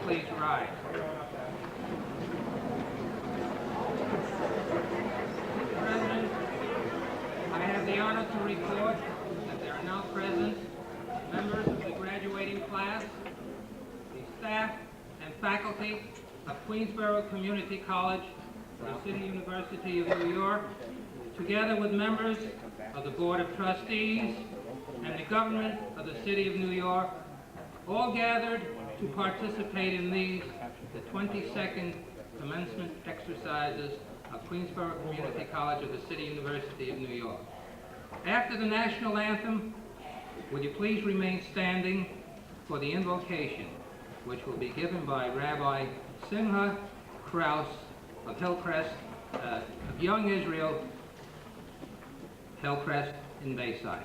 please rise? President, I have the honor to report that there are now present members of the graduating class, the staff and faculty of Queensborough Community College, the City University of New York, together with members of the Board of Trustees and the government of the City of New York, all gathered to participate in these, the 22nd commencement exercises of Queensborough Community College of the City University of New York. After the national anthem, would you please remain standing for the invocation, which will be given by Rabbi Simcha Kraus of Hillcrest, of Young Israel, Hillcrest in Bayside.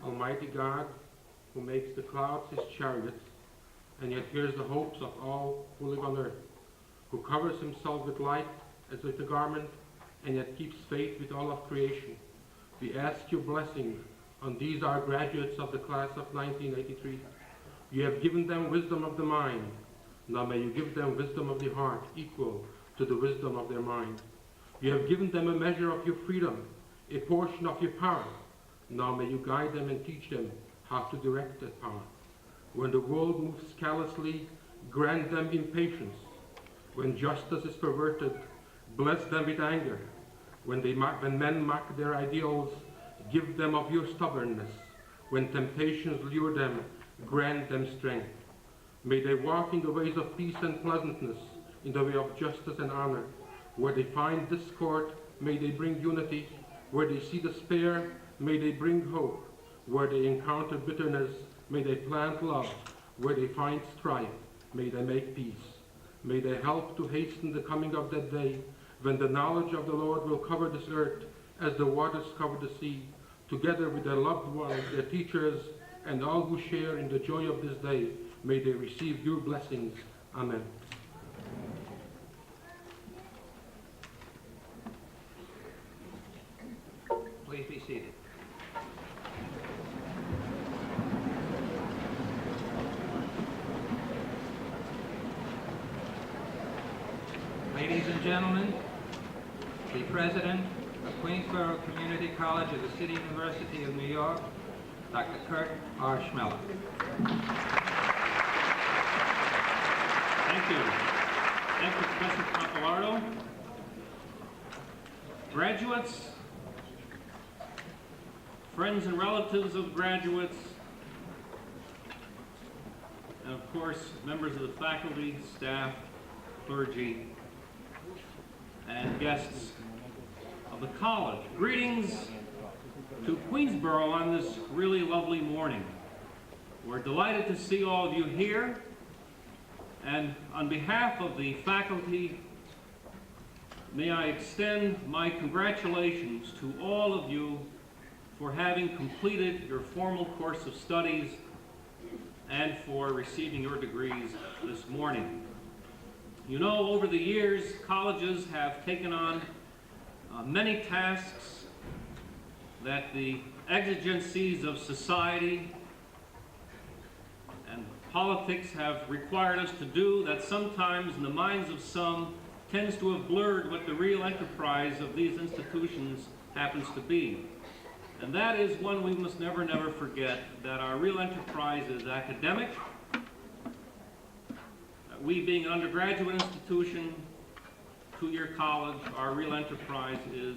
Almighty God, who makes the clouds his chariots, and yet hears the hopes of all who live on earth, who covers himself with light as with a garment, and yet keeps faith with all of creation, we ask your blessing on these our graduates of the class of 1983. You have given them wisdom of the mind. Now may you give them wisdom of the heart equal to the wisdom of their mind. You have given them a measure of your freedom, a portion of your power. Now may you guide them and teach them how to direct that power. When the world moves callously, grant them impatience. When justice is perverted, bless them with anger. When men mock their ideals, give them of your stubbornness. When temptations lure them, grant them strength. May they walk in the ways of peace and pleasantness, in the way of justice and honor. Where they find discord, may they bring unity. Where they see despair, may they bring hope. Where they encounter bitterness, may they plant love. Where they find strife, may they make peace. May they help to hasten the coming of that day, when the knowledge of the Lord will cover this earth as the waters cover the sea, together with their loved ones, their teachers, and all who share in the joy of this day. May they receive your blessings. Amen. Please be seated. Ladies and gentlemen, the President of Queensborough Community College of the City University of New York, Dr. Kurt R. Schmeller. Thank you. Thank you, Professor Pappalardo. Graduates, friends and relatives of graduates, and of course, members of the faculty, staff, clergy, and guests of the college. Greetings to Queensborough on this really lovely morning. We're delighted to see all of you here, and on behalf of the faculty, may I extend my congratulations to all of you for having completed your formal course of studies and for receiving your degrees this morning. You know, over the years, colleges have taken on many tasks that the exigencies of society and politics have required us to do that sometimes in the minds of some tends to have blurred what the real enterprise of these institutions happens to be. And that is one we must never forget, that our real enterprise is academic. We being an undergraduate institution, two-year college, our real enterprise is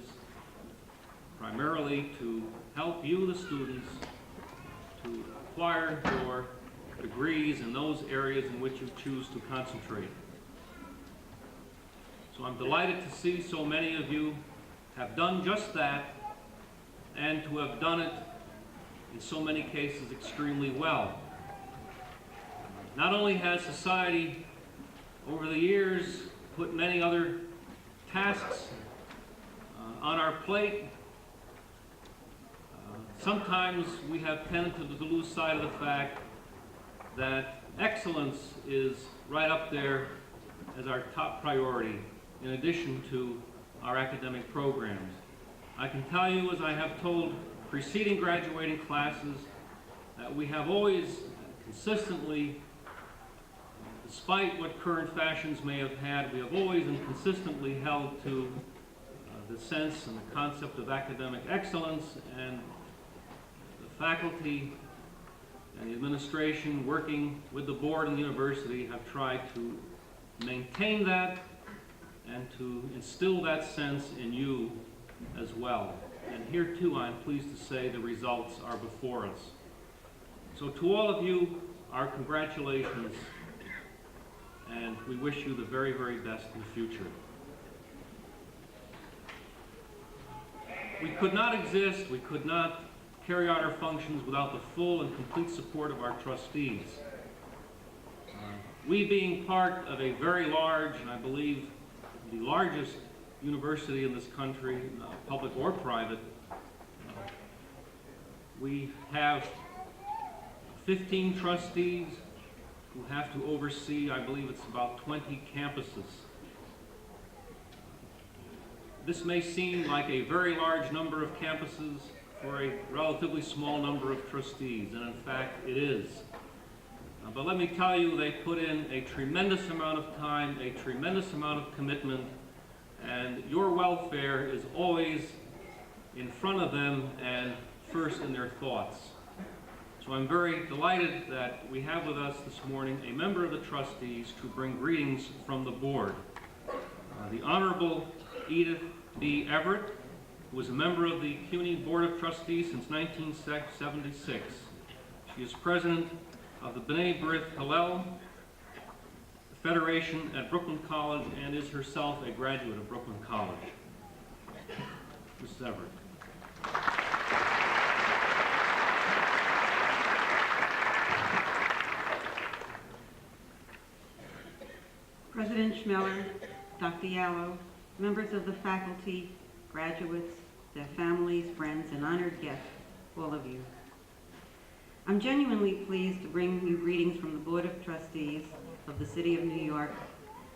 primarily to help you, the students, to acquire your degrees in those areas in which you choose to concentrate. So I'm delighted to see so many of you have done just that, and to have done it in so many cases extremely well. Not only has society over the years put many other tasks on our plate, sometimes we have tended to lose sight of the fact that excellence is right up there as our top priority, in addition to our academic programs. I can tell you, as I have told preceding graduating classes, that we have always consistently, despite what current fashions may have had, we have always and consistently held to the sense and the concept of academic excellence, and the faculty and the administration working with the board and the university have tried to maintain that and to instill that sense in you as well. And here too, I'm pleased to say the results are before us. So to all of you, our congratulations, and we wish you the very, very best in the future. We could not exist, we could not carry out our functions without the full and complete support of our trustees. We being part of a very large, and I believe the largest university in this country, public or private, we have 15 trustees who have to oversee, I believe it's about 20 campuses. This may seem like a very large number of campuses for a relatively small number of trustees, and in fact it is. But let me tell you, they put in a tremendous amount of time, a tremendous amount of commitment, and your welfare is always in front of them and first in their thoughts. So I'm very delighted that we have with us this morning a member of the trustees to bring greetings from the board. The Honorable Edith B. Everett, who was a member of the CUNY Board of Trustees since 1976. She is president of the B'nai B'rith Hillel Federation at Brooklyn College and is herself a graduate of Brooklyn College. Mrs. Everett. President Schmeller, Dr. Yallo, members of the faculty, graduates, their families, friends, and honored guests, all of you. I'm genuinely pleased to bring you greetings from the Board of Trustees of the City of New York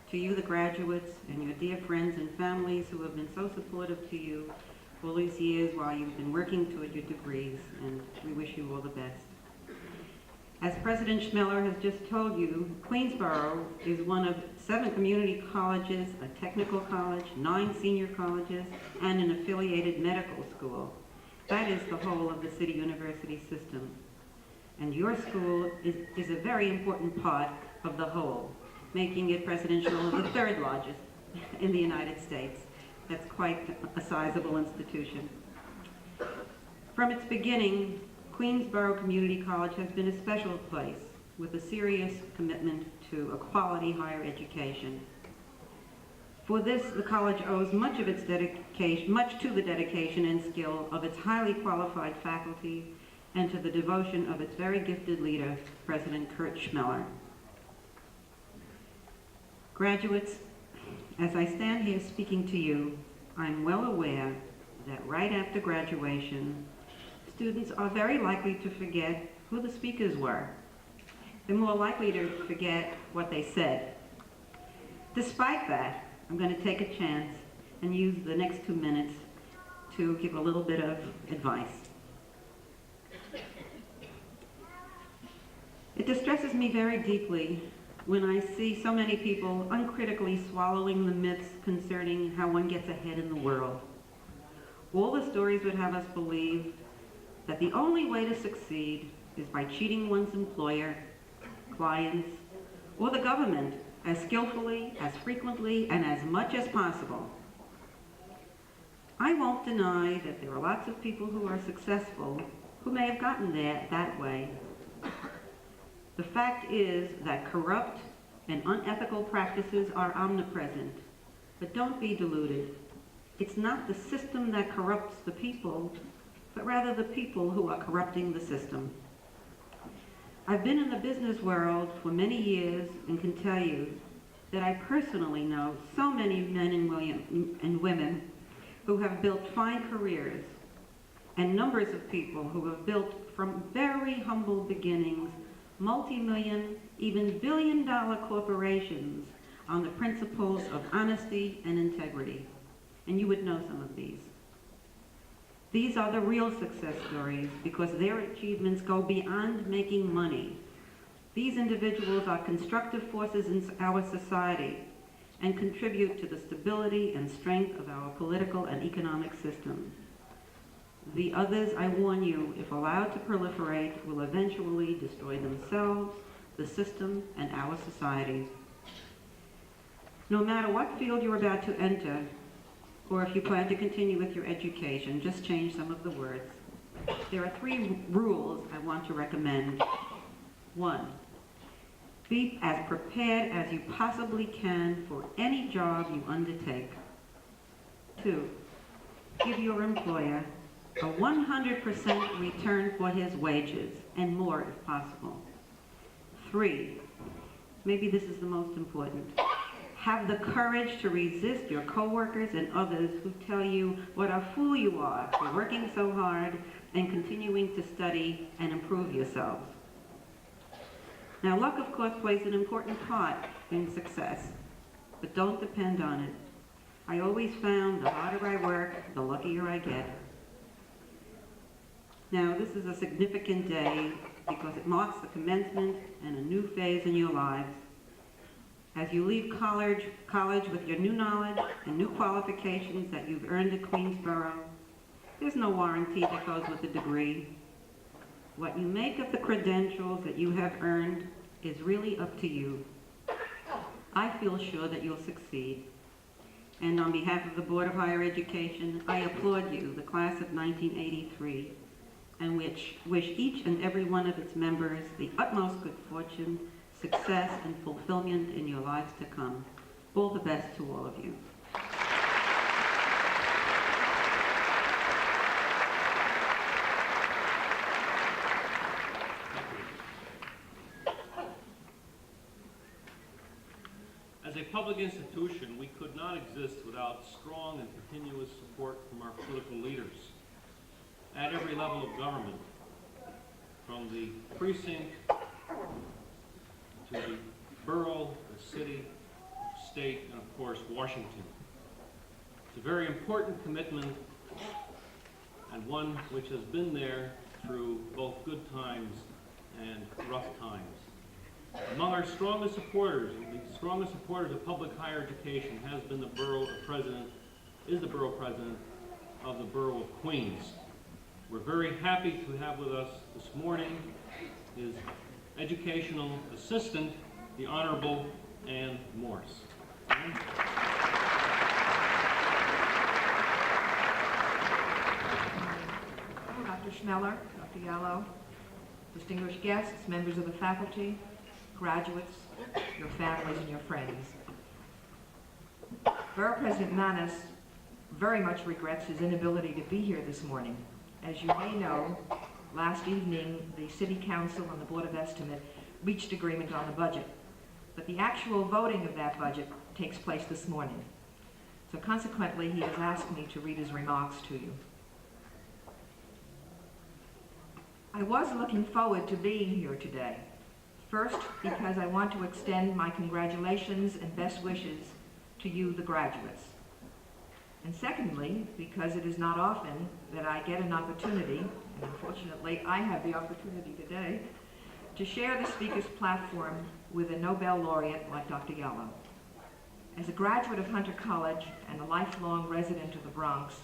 to you, the graduates, and your dear friends and families who have been so supportive to you all these years while you've been working toward your degrees, and we wish you all the best. As President Schmeller has just told you, Queensborough is one of 7 community colleges, a technical college, 9 senior colleges, and an affiliated medical school. That is the whole of the City University system. And your school is a very important part of the whole, making it President Schmeller the 3rd largest in the United States. That's quite a sizable institution. From its beginning, Queensborough Community College has been a special place with a serious commitment to a quality higher education. For this, the college owes much to the dedication and skill of its highly qualified faculty and to the devotion of its very gifted leader, President Kurt Schmeller. Graduates, As I stand here speaking to you, I'm well aware that right after graduation, students are very likely to forget who the speakers were. They're more likely to forget what they said. Despite that, I'm going to take a chance and use the next 2 minutes to give a little bit of advice. It distresses me very deeply when I see so many people uncritically swallowing the myths concerning how one gets ahead in the world. All the stories would have us believe that the only way to succeed is by cheating one's employer, clients, or the government as skillfully, as frequently, and as much as possible. I won't deny that there are lots of people who are successful who may have gotten there that way. The fact is that corrupt and unethical practices are omnipresent, but don't be deluded. It's not the system that corrupts the people, but rather the people who are corrupting the system. I've been in the business world for many years and can tell you that I personally know so many men and women who have built fine careers, and numbers of people who have built from very humble beginnings multi-million, even billion-dollar corporations on the principles of honesty and integrity. And you would know some of these. These are the real success stories because their achievements go beyond making money. These individuals are constructive forces in our society and contribute to the stability and strength of our political and economic system. The others, I warn you, if allowed to proliferate, will eventually destroy themselves, the system, and our societies. No matter what field you're about to enter, or if you plan to continue with your education, just change some of the words. There are 3 rules I want to recommend. 1, be as prepared as you possibly can for any job you undertake. 2, give your employer a 100% return for his wages, and more if possible. 3, maybe this is the most important. Have the courage to resist your coworkers and others who tell you what a fool you are for working so hard and continuing to study and improve yourselves. Now, luck, of course, plays an important part in success, but don't depend on it. I always found the harder I work, the luckier I get. Now, this is a significant day because it marks the commencement and a new phase in your lives. As you leave college with your new knowledge and new qualifications that you've earned at Queensborough, there's no warranty that goes with the degree. What you make of the credentials that you have earned is really up to you. I feel sure that you'll succeed. And on behalf of the Board of Higher Education, I applaud you, the class of 1983, and wish each and every one of its members the utmost good fortune, success, and fulfillment in your lives to come. All the best to all of you. As a public institution, we could not exist without strong and continuous support from our political leaders at every level of government, from the precinct to the borough, the city, state, and of course, Washington. It's a very important commitment and one which has been there through both good times and rough times. Among our strongest supporters, the strongest supporters of public higher education has been the borough president of the Borough of Queens. We're very happy to have with us this morning his educational assistant, the Honorable Ann Morse. Dr. Schmeller, Dr. Yallo, distinguished guests, members of the faculty, graduates, your families, and your friends. Borough President Manis very much regrets his inability to be here this morning. As you may know, last evening the City Council and the Board of Estimate reached agreement on the budget, but the actual voting of that budget takes place this morning. So consequently, he has asked me to read his remarks to you. I was looking forward to being here today. First, because I want to extend my congratulations and best wishes to you, the graduates. And secondly, because it is not often that I get an opportunity, and unfortunately I have the opportunity today, to share the speaker's platform with a Nobel laureate like Dr. Yallo. As a graduate of Hunter College and a lifelong resident of the Bronx,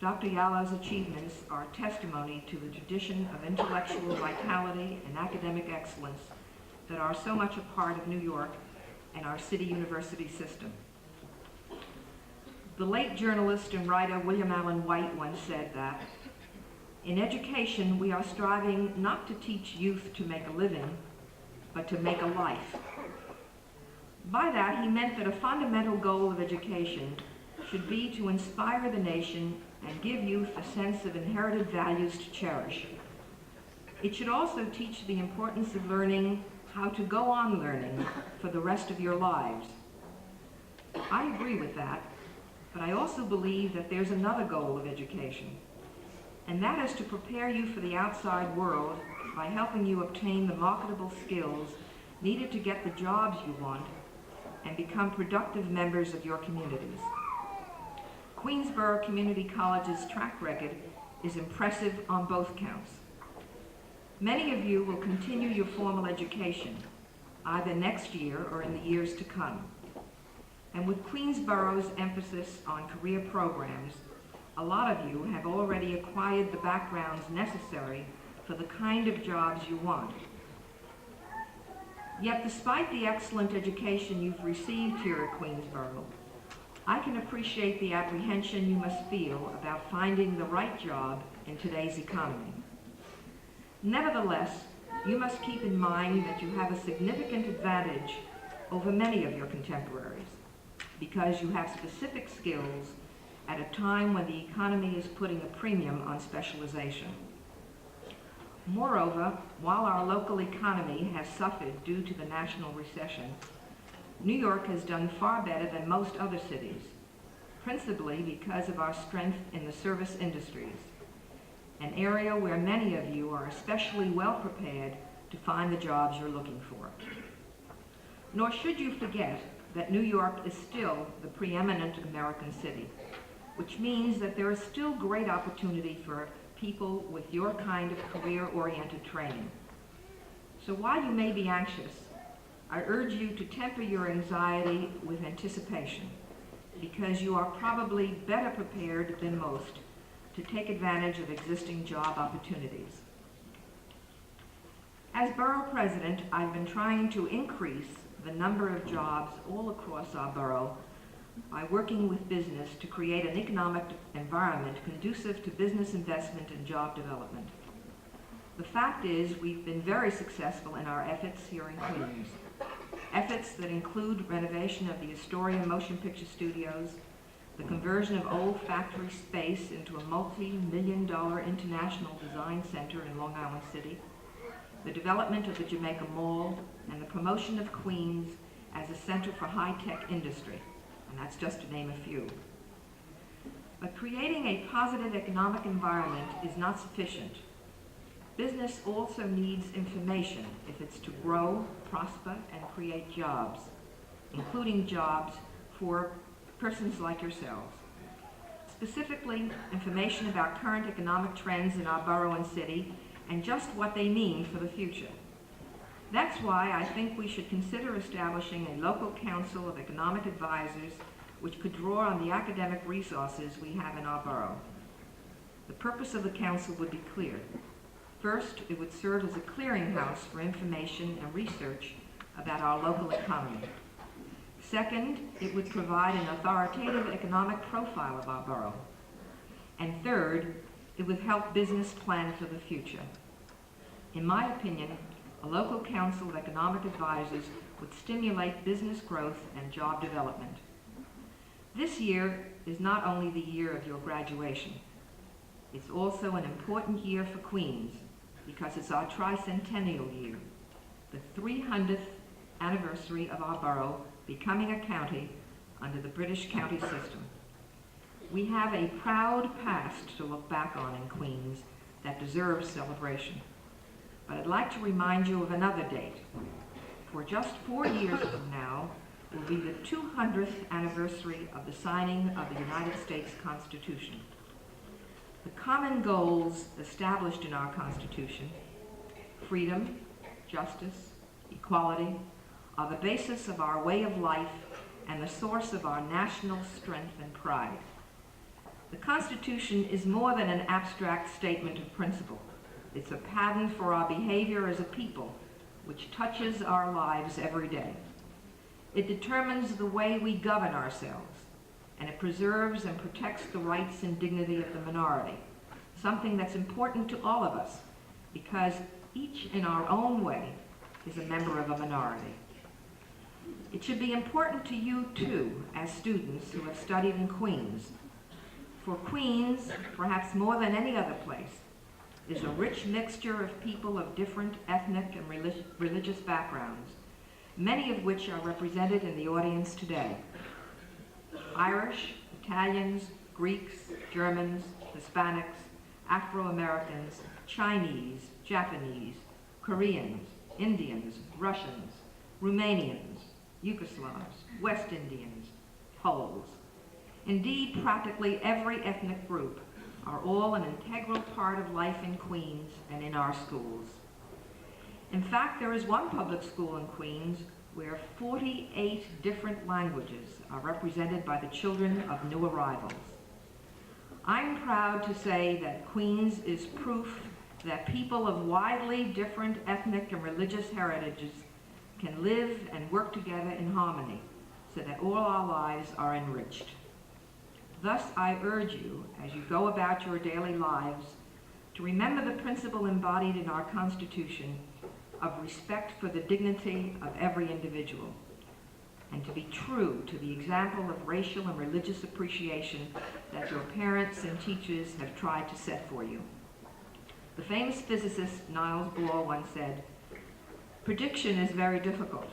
Dr. Yallo's achievements are testimony to the tradition of intellectual vitality and academic excellence that are so much a part of New York and our city university system. The late journalist and writer William Allen White once said that, "In education, we are striving not to teach youth to make a living, but to make a life." By that, he meant that a fundamental goal of education should be to inspire the nation and give youth a sense of inherited values to cherish. It should also teach the importance of learning how to go on learning for the rest of your lives. I agree with that, but I also believe that there's another goal of education, and that is to prepare you for the outside world by helping you obtain the marketable skills needed to get the jobs you want and become productive members of your communities. Queensborough Community College's track record is impressive on both counts. Many of you will continue your formal education, either next year or in the years to come. And with Queensborough's emphasis on career programs, a lot of you have already acquired the backgrounds necessary for the kind of jobs you want. Yet despite the excellent education you've received here at Queensborough, I can appreciate the apprehension you must feel about finding the right job in today's economy. Nevertheless, you must keep in mind that you have a significant advantage over many of your contemporaries because you have specific skills at a time when the economy is putting a premium on specialization. Moreover, while our local economy has suffered due to the national recession, New York has done far better than most other cities, principally because of our strength in the service industries, an area where many of you are especially well prepared to find the jobs you're looking for. Nor should you forget that New York is still the preeminent American city, which means that there is still great opportunity for people with your kind of career-oriented training. So while you may be anxious, I urge you to temper your anxiety with anticipation, because you are probably better prepared than most to take advantage of existing job opportunities. As borough president, I've been trying to increase the number of jobs all across our borough by working with business to create an economic environment conducive to business investment and job development. The fact is, we've been very successful in our efforts here in Queens. Efforts that include renovation of the Astoria Motion Picture Studios, the conversion of old factory space into a multi-million-dollar international design center in Long Island City, the development of the Jamaica Mall, and the promotion of Queens as a center for high-tech industry, and that's just to name a few. But creating a positive economic environment is not sufficient. Business also needs information if it's to grow, prosper, and create jobs, including jobs for persons like yourselves. Specifically, information about current economic trends in our borough and city and just what they mean for the future. That's why I think we should consider establishing a local council of economic advisors which could draw on the academic resources we have in our borough. The purpose of the council would be clear. First, it would serve as a clearinghouse for information and research about our local economy. Second, it would provide an authoritative economic profile of our borough. And third, it would help business plan for the future. In my opinion, a local council of economic advisors would stimulate business growth and job development. This year is not only the year of your graduation, it's also an important year for Queens because it's our tricentennial year, the 300th anniversary of our borough becoming a county under the British county system. We have a proud past to look back on in Queens that deserves celebration. But I'd like to remind you of another date. For just 4 years from now will be the 200th anniversary of the signing of the United States Constitution. The common goals established in our Constitution, freedom, justice, equality, are the basis of our way of life and the source of our national strength and pride. The Constitution is more than an abstract statement of principle. It's a pattern for our behavior as a people, which touches our lives every day. It determines the way we govern ourselves, and it preserves and protects the rights and dignity of the minority, something that's important to all of us, because each in our own way is a member of a minority. It should be important to you, too, as students who have studied in Queens. For Queens, perhaps more than any other place, is a rich mixture of people of different ethnic and religious backgrounds, many of which are represented in the audience today. Irish, Italians, Greeks, Germans, Hispanics, Afro-Americans, Chinese, Japanese, Koreans, Indians, Russians, Romanians, Yugoslavs, West Indians, Poles. Indeed, practically every ethnic group are all an integral part of life in Queens and in our schools. In fact, there is one public school in Queens where 48 different languages are represented by the children of new arrivals. I'm proud to say that Queens is proof that people of widely different ethnic and religious heritages can live and work together in harmony so that all our lives are enriched. Thus, I urge you, as you go about your daily lives, to remember the principle embodied in our Constitution of respect for the dignity of every individual, and to be true to the example of racial and religious appreciation that your parents and teachers have tried to set for you. The famous physicist Niels Bohr once said, "Prediction is very difficult,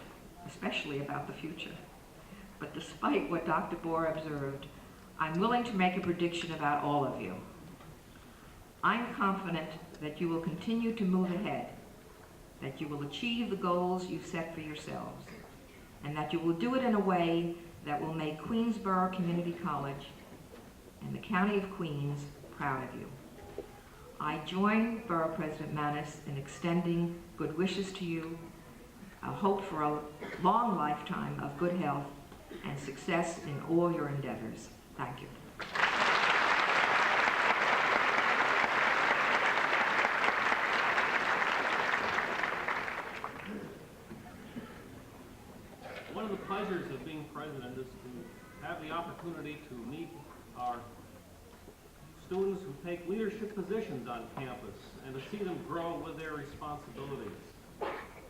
especially about the future. But despite what Dr. Bohr observed, I'm willing to make a prediction about all of you. I'm confident that you will continue to move ahead, that you will achieve the goals you've set for yourselves, and that you will do it in a way that will make Queensborough Community College and the County of Queens proud of you." I join Borough President Manis in extending good wishes to you, a hope for a long lifetime of good health and success in all your endeavors. Thank you. One of the pleasures of being president is to have the opportunity to meet our students who take leadership positions on campus and to see them grow with their responsibilities.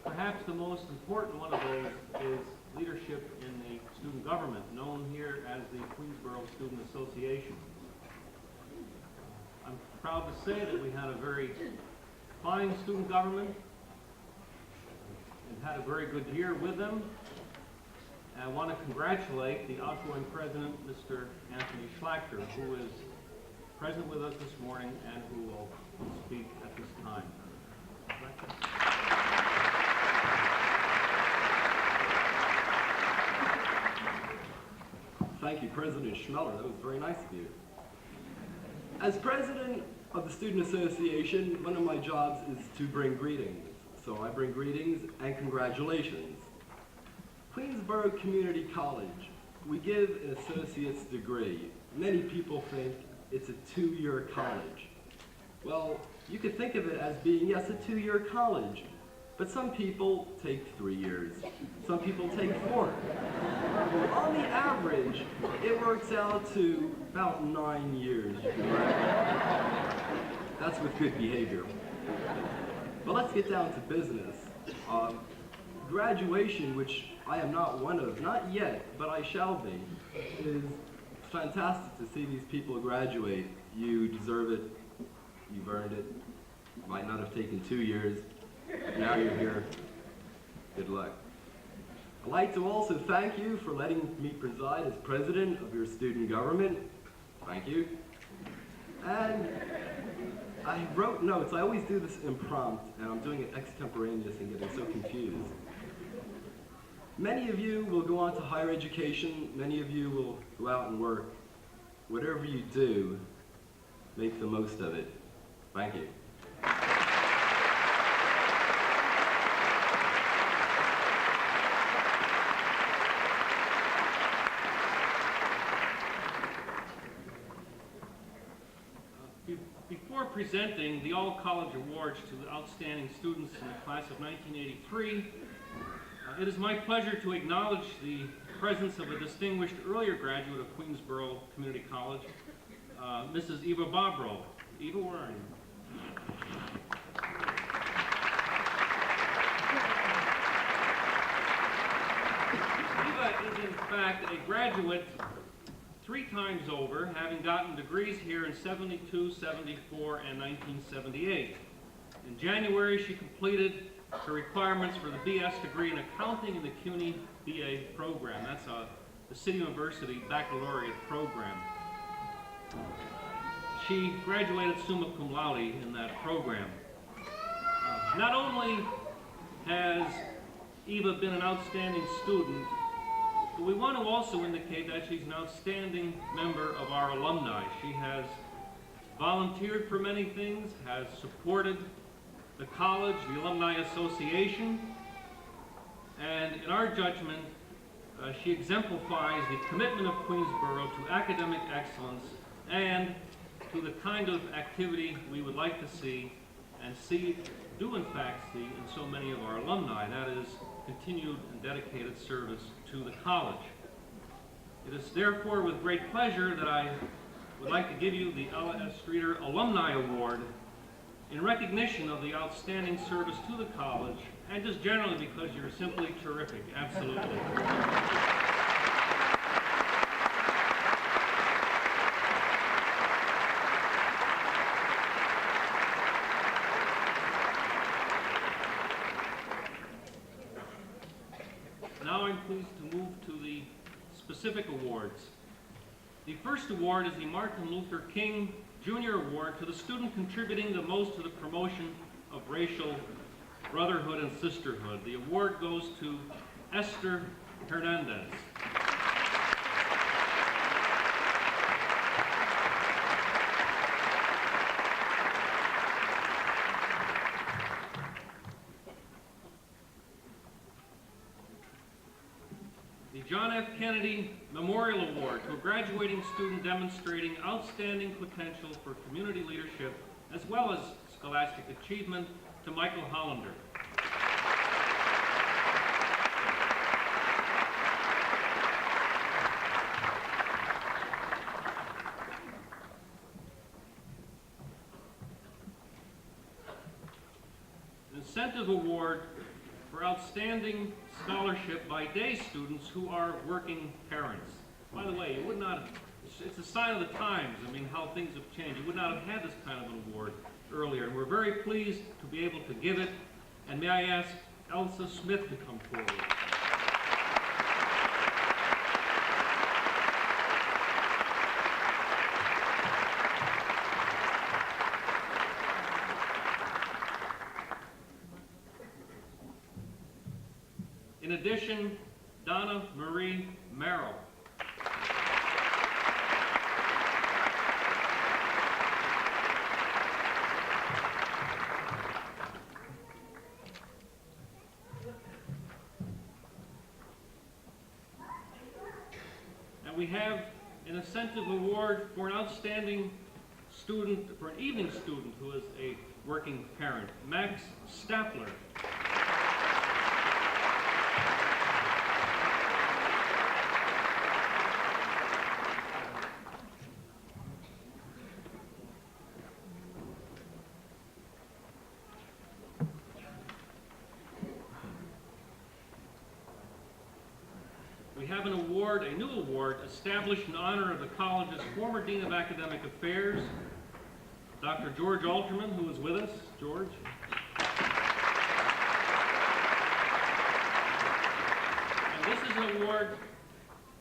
Perhaps the most important one of those is leadership in the student government, known here as the Queensborough Student Association. I'm proud to say that we had a very fine student government and had a very good year with them. And I want to congratulate the outgoing president, Mr. Anthony Schlachter, who is present with us this morning and who will speak at this time. Thank you, President Schmeller. That was very nice of you. As president of the Student Association, one of my jobs is to bring greetings. So I bring greetings and congratulations. Queensborough Community College, we give an associate's degree. Many people think it's a 2-year college. Well, you could think of it as being, yes, a 2-year college, but some people take 3 years. Some people take 4. On the average, it works out to about 9 years. That's with good behavior. But let's get down to business. Graduation, which I am not one of, not yet, but I shall be, is fantastic to see these people graduate. You deserve it. You've earned it. Might not have taken 2 years. Now you're here. Good luck. I'd like to also thank you for letting me preside as president of your student government. Thank you. And I wrote notes. I always do this impromptu, and I'm doing it extemporaneous and getting so confused. Many of you will go on to higher education. Many of you will go out and work. Whatever you do, make the most of it. Thank you. Before presenting the All-College Awards to the outstanding students in the class of 1983, it is my pleasure to acknowledge the presence of a distinguished earlier graduate of Queensborough Community College, Mrs. Eva Bobrow. Eva, where are you? Eva is in fact a graduate 3 times over, having gotten degrees here in 72, 74, and 1978. In January, she completed her requirements for the BS degree in accounting in the CUNY BA program. That's the City University Baccalaureate program. She graduated summa cum laude in that program. Not only has Eva been an outstanding student, but we want to also indicate that she's an outstanding member of our alumni. She has volunteered for many things, has supported the college, the Alumni Association, and in our judgment, she exemplifies the commitment of Queensborough to academic excellence and to the kind of activity we would like to see and do in fact see in so many of our alumni, that is, continued and dedicated service to the college. It is therefore with great pleasure that I would like to give you the Ella S. Streeter Alumni Award in recognition of the outstanding service to the college, and just generally because you're simply terrific, absolutely. Now I'm pleased to move to the specific awards. The first award is the Martin Luther King Jr. Award to the student contributing the most to the promotion of racial brotherhood and sisterhood. The award goes to Esther Hernandez. The John F. Kennedy Memorial Award to a graduating student demonstrating outstanding potential for community leadership as well as scholastic achievement to Michael Hollander. An incentive award for outstanding scholarship by day students who are working parents. By the way, you would not, it's a sign of the times, I mean, how things have changed. You would not have had this kind of an award earlier, and we're very pleased to be able to give it. And may I ask Elsa Smith to come forward. In addition, Donna Marie Merrill. And we have an incentive award for an outstanding student, for an evening student who is a working parent, Max Stapler. We have an award, a new award, established in honor of the college's former Dean of Academic Affairs, Dr. George Alterman, who is with us. George. And an award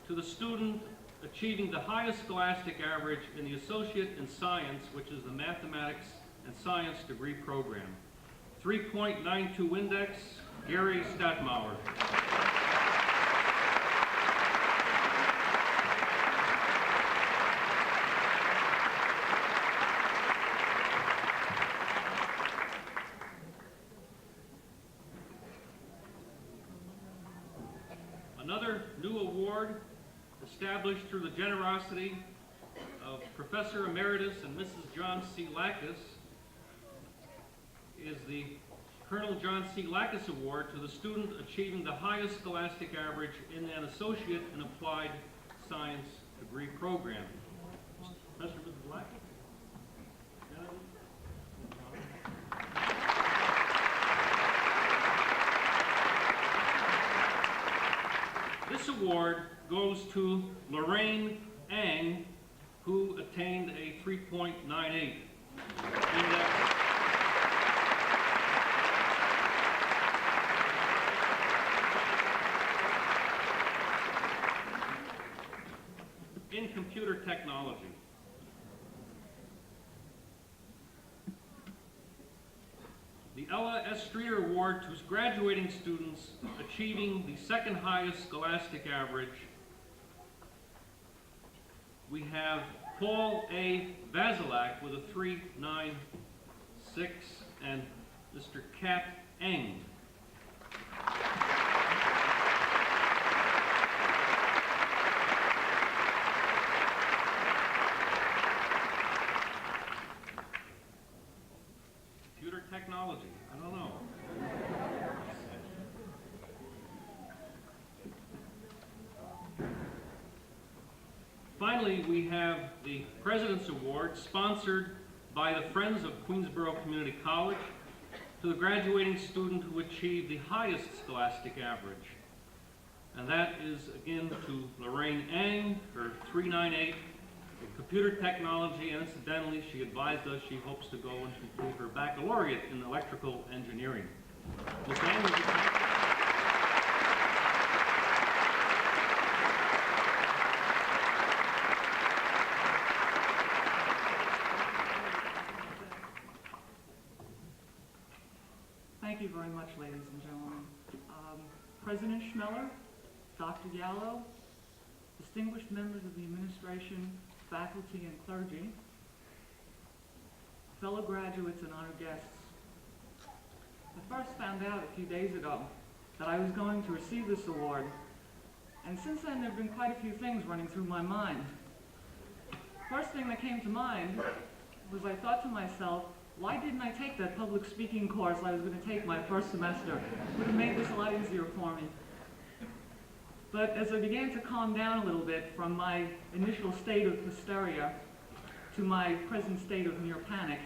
to the student achieving the highest scholastic average in the Associate in Science, which is the Mathematics and Science degree program. 3.92 index, Gary Statmauer. Another new award established through the generosity of Professor Emeritus and Mrs. John C. Lackas is the Colonel John C. Lackas Award to the student achieving the highest scholastic average in an Associate in Applied Science degree program. Professor Mrs. Lackas? This award goes to Lorraine Ang, who attained a 3.98 index. In computer technology. The Ella S. Streeter Award to graduating students achieving the second highest scholastic average. We have Paul A. Vasilak with a 3.96 and Mr. Kat Eng. Computer technology, I don't know. Finally, we have the President's Award, sponsored by the Friends of Queensborough Community College, to the graduating student who achieved the highest scholastic average. And that is, again, to Lorraine Ang, her 3.98 in computer technology, and incidentally, she advised us she hopes to go and complete her baccalaureate in electrical engineering. Ms. Ang, would you please? Thank you very much, ladies and gentlemen. President Schmeller, Dr. Gallo, distinguished members of the administration, faculty, and clergy, fellow graduates and honored guests. I first found out a few days ago that I was going to receive this award, and since then there have been quite a few things running through my mind. First thing that came to mind was I thought to myself, why didn't I take that public speaking course I was going to take my first semester? It would have made this a lot easier for me. But as I began to calm down a little bit from my initial state of hysteria to my present state of near panic,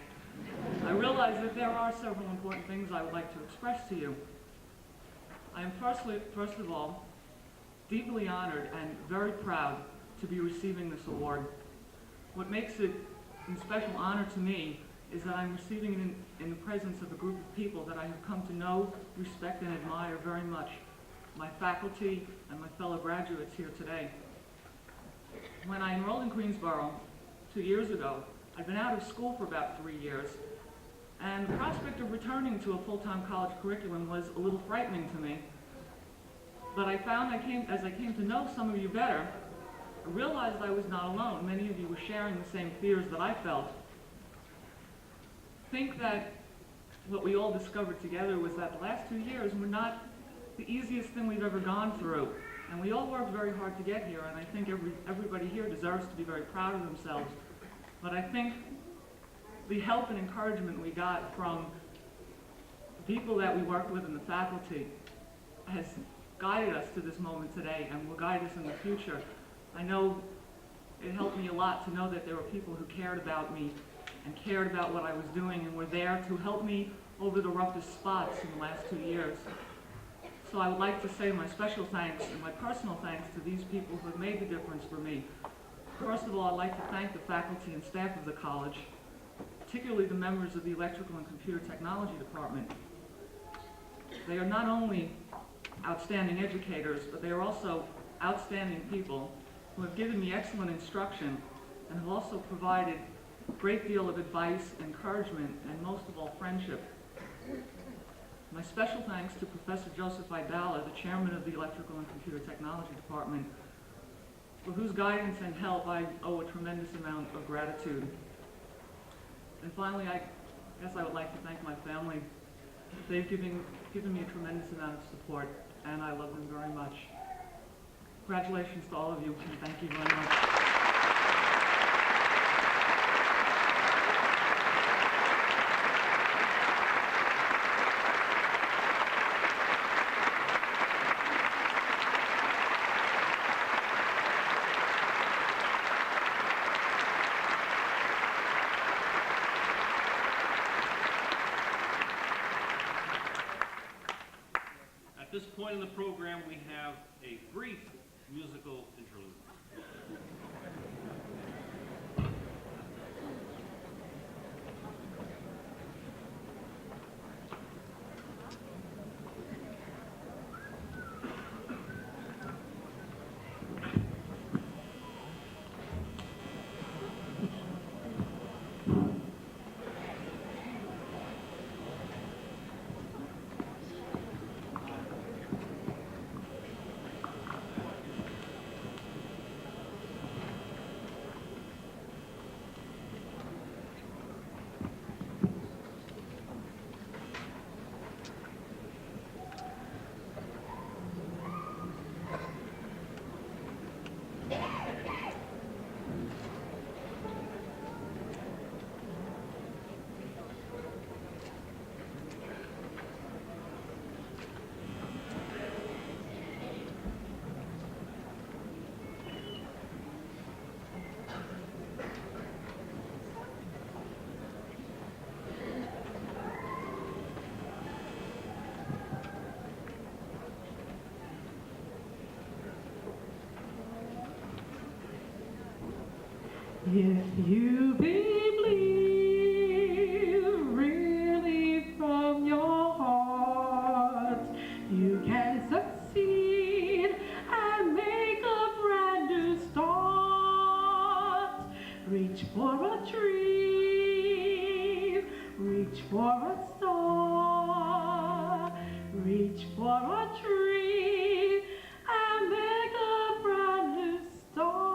I realized that there are several important things I would like to express to you. I am first of all, deeply honored and very proud to be receiving this award. What makes it a special honor to me is that I'm receiving it in the presence of a group of people that I have come to know, respect, and admire very much. My faculty and my fellow graduates here today. When I enrolled in Queensborough 2 years ago, I'd been out of school for about 3 years, and the prospect of returning to a full-time college curriculum was a little frightening to me. But I found as I came to know some of you better, I realized I was not alone. Many of you were sharing the same fears that I felt. I think that what we all discovered together was that the last 2 years were not the easiest thing we've ever gone through. And we all worked very hard to get here, and I think everybody here deserves to be very proud of themselves. But I think the help and encouragement we got from the people that we worked with in the faculty has guided us to this moment today and will guide us in the future. I know it helped me a lot to know that there were people who cared about me and cared about what I was doing and were there to help me over the roughest spots in the last 2 years. So I would like to say my special thanks and my personal thanks to these people who have made the difference for me. First of all, I'd like to thank the faculty and staff of the college, particularly the members of the Electrical and Computer Technology Department. They are not only outstanding educators, but they are also outstanding people who have given me excellent instruction and have also provided a great deal of advice, encouragement, and most of all, friendship. My special thanks to Professor Joseph Idala, the chairman of the Electrical and Computer Technology Department, for whose guidance and help I owe a tremendous amount of gratitude. And finally, I guess I would like to thank my family. They've given me a tremendous amount of support, and I love them very much. Congratulations to all of you, and thank you very much. At this point in the program, we have a brief musical interlude. If you believe really from your heart, you can succeed and make a brand new start. Reach for a dream, reach for a star, reach for a dream and make a brand new start.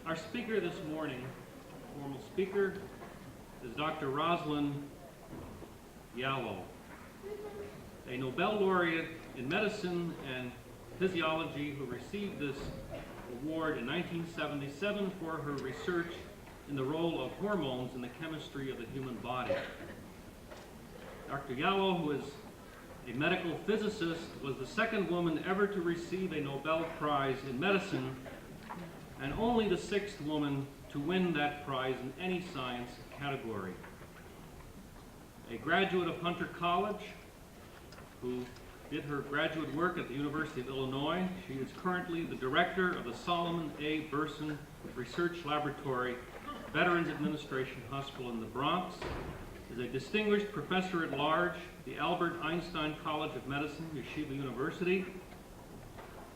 Our speaker this morning, formal speaker, is Dr. Rosalind Yalow, a Nobel laureate in medicine and physiology who received this award in 1977 for her research in the role of hormones in the chemistry of the human body. Dr. Yalow, who is a medical physicist, was the second woman ever to receive a Nobel Prize in medicine and only the sixth woman to win that prize in any science category. A graduate of Hunter College, who did her graduate work at the University of Illinois, she is currently the director of the Solomon A. Burson Research Laboratory, Veterans Administration Hospital in the Bronx, is a distinguished professor at large at the Albert Einstein College of Medicine, Yeshiva University,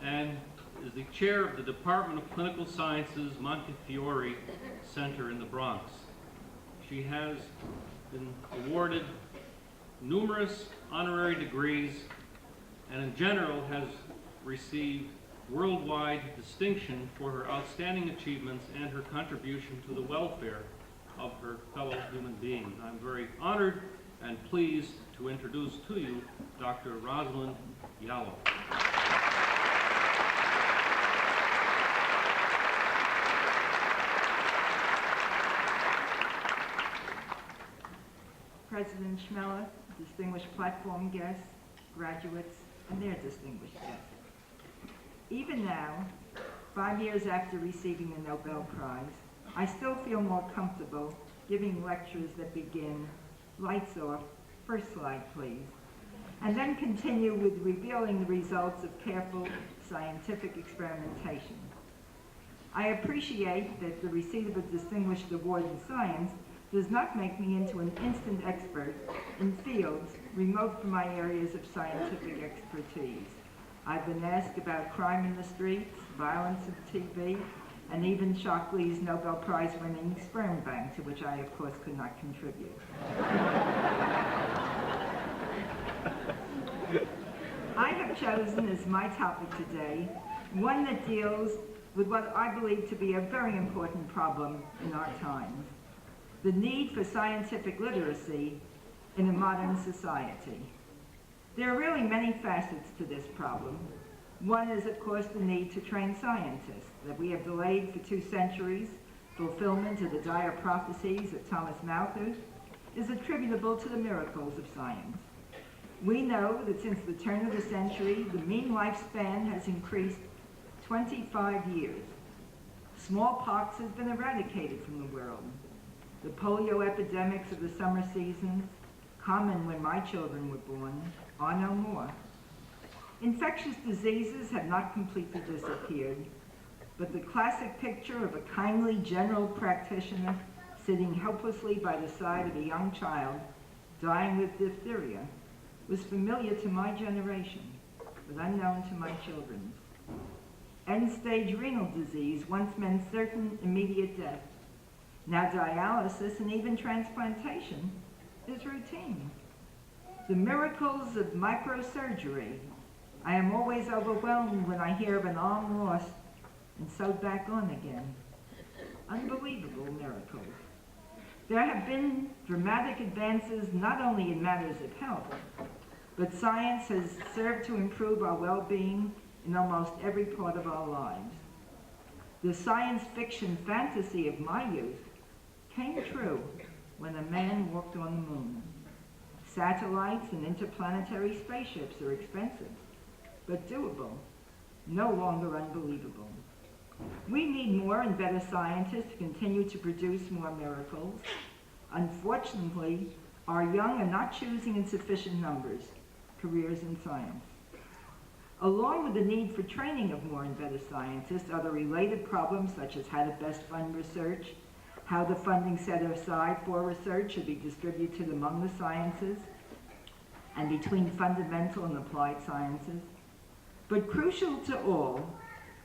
and is the chair of the Department of Clinical Sciences Montefiore Center in the Bronx. She has been awarded numerous honorary degrees and in general has received worldwide distinction for her outstanding achievements and her contribution to the welfare of her fellow human beings. I'm very honored and pleased to introduce to you Dr. Rosalind Yalow. President Schmeller, distinguished platform guests, graduates, and their distinguished guests. Even now, 5 years after receiving the Nobel Prize, I still feel more comfortable giving lectures that begin, lights off, first slide please, and then continue with revealing the results of careful scientific experimentation. I appreciate that the receipt of a distinguished award in science does not make me into an instant expert in fields remote from my areas of scientific expertise. I've been asked about crime in the streets, violence of TB, and even Shockley's Nobel Prize-winning sperm bank, to which I, of course, could not contribute. I have chosen as my topic today one that deals with what I believe to be a very important problem in our times: the need for scientific literacy in a modern society. There are really many facets to this problem. One is, of course, the need to train scientists, that we have delayed for 2 centuries. Fulfillment of the dire prophecies of Thomas Malthus is attributable to the miracles of science. We know that since the turn of the century, the mean lifespan has increased 25 years. Smallpox has been eradicated from the world. The polio epidemics of the summer seasons, common when my children were born, are no more. Infectious diseases have not completely disappeared, but the classic picture of a kindly general practitioner sitting helplessly by the side of a young child dying with diphtheria was familiar to my generation, but unknown to my children's. End-stage renal disease once meant certain immediate death. Now dialysis and even transplantation is routine. The miracles of microsurgery. I am always overwhelmed when I hear of an arm lost and sewed back on again. Unbelievable miracles. There have been dramatic advances not only in matters of health, but science has served to improve our well-being in almost every part of our lives. The science fiction fantasy of my youth came true when a man walked on the moon. Satellites and interplanetary spaceships are expensive, but doable, no longer unbelievable. We need more and better scientists to continue to produce more miracles. Unfortunately, our young are not choosing in sufficient numbers careers in science. Along with the need for training of more and better scientists are the related problems such as how to best fund research, how the funding set aside for research should be distributed among the sciences and between fundamental and applied sciences. But crucial to all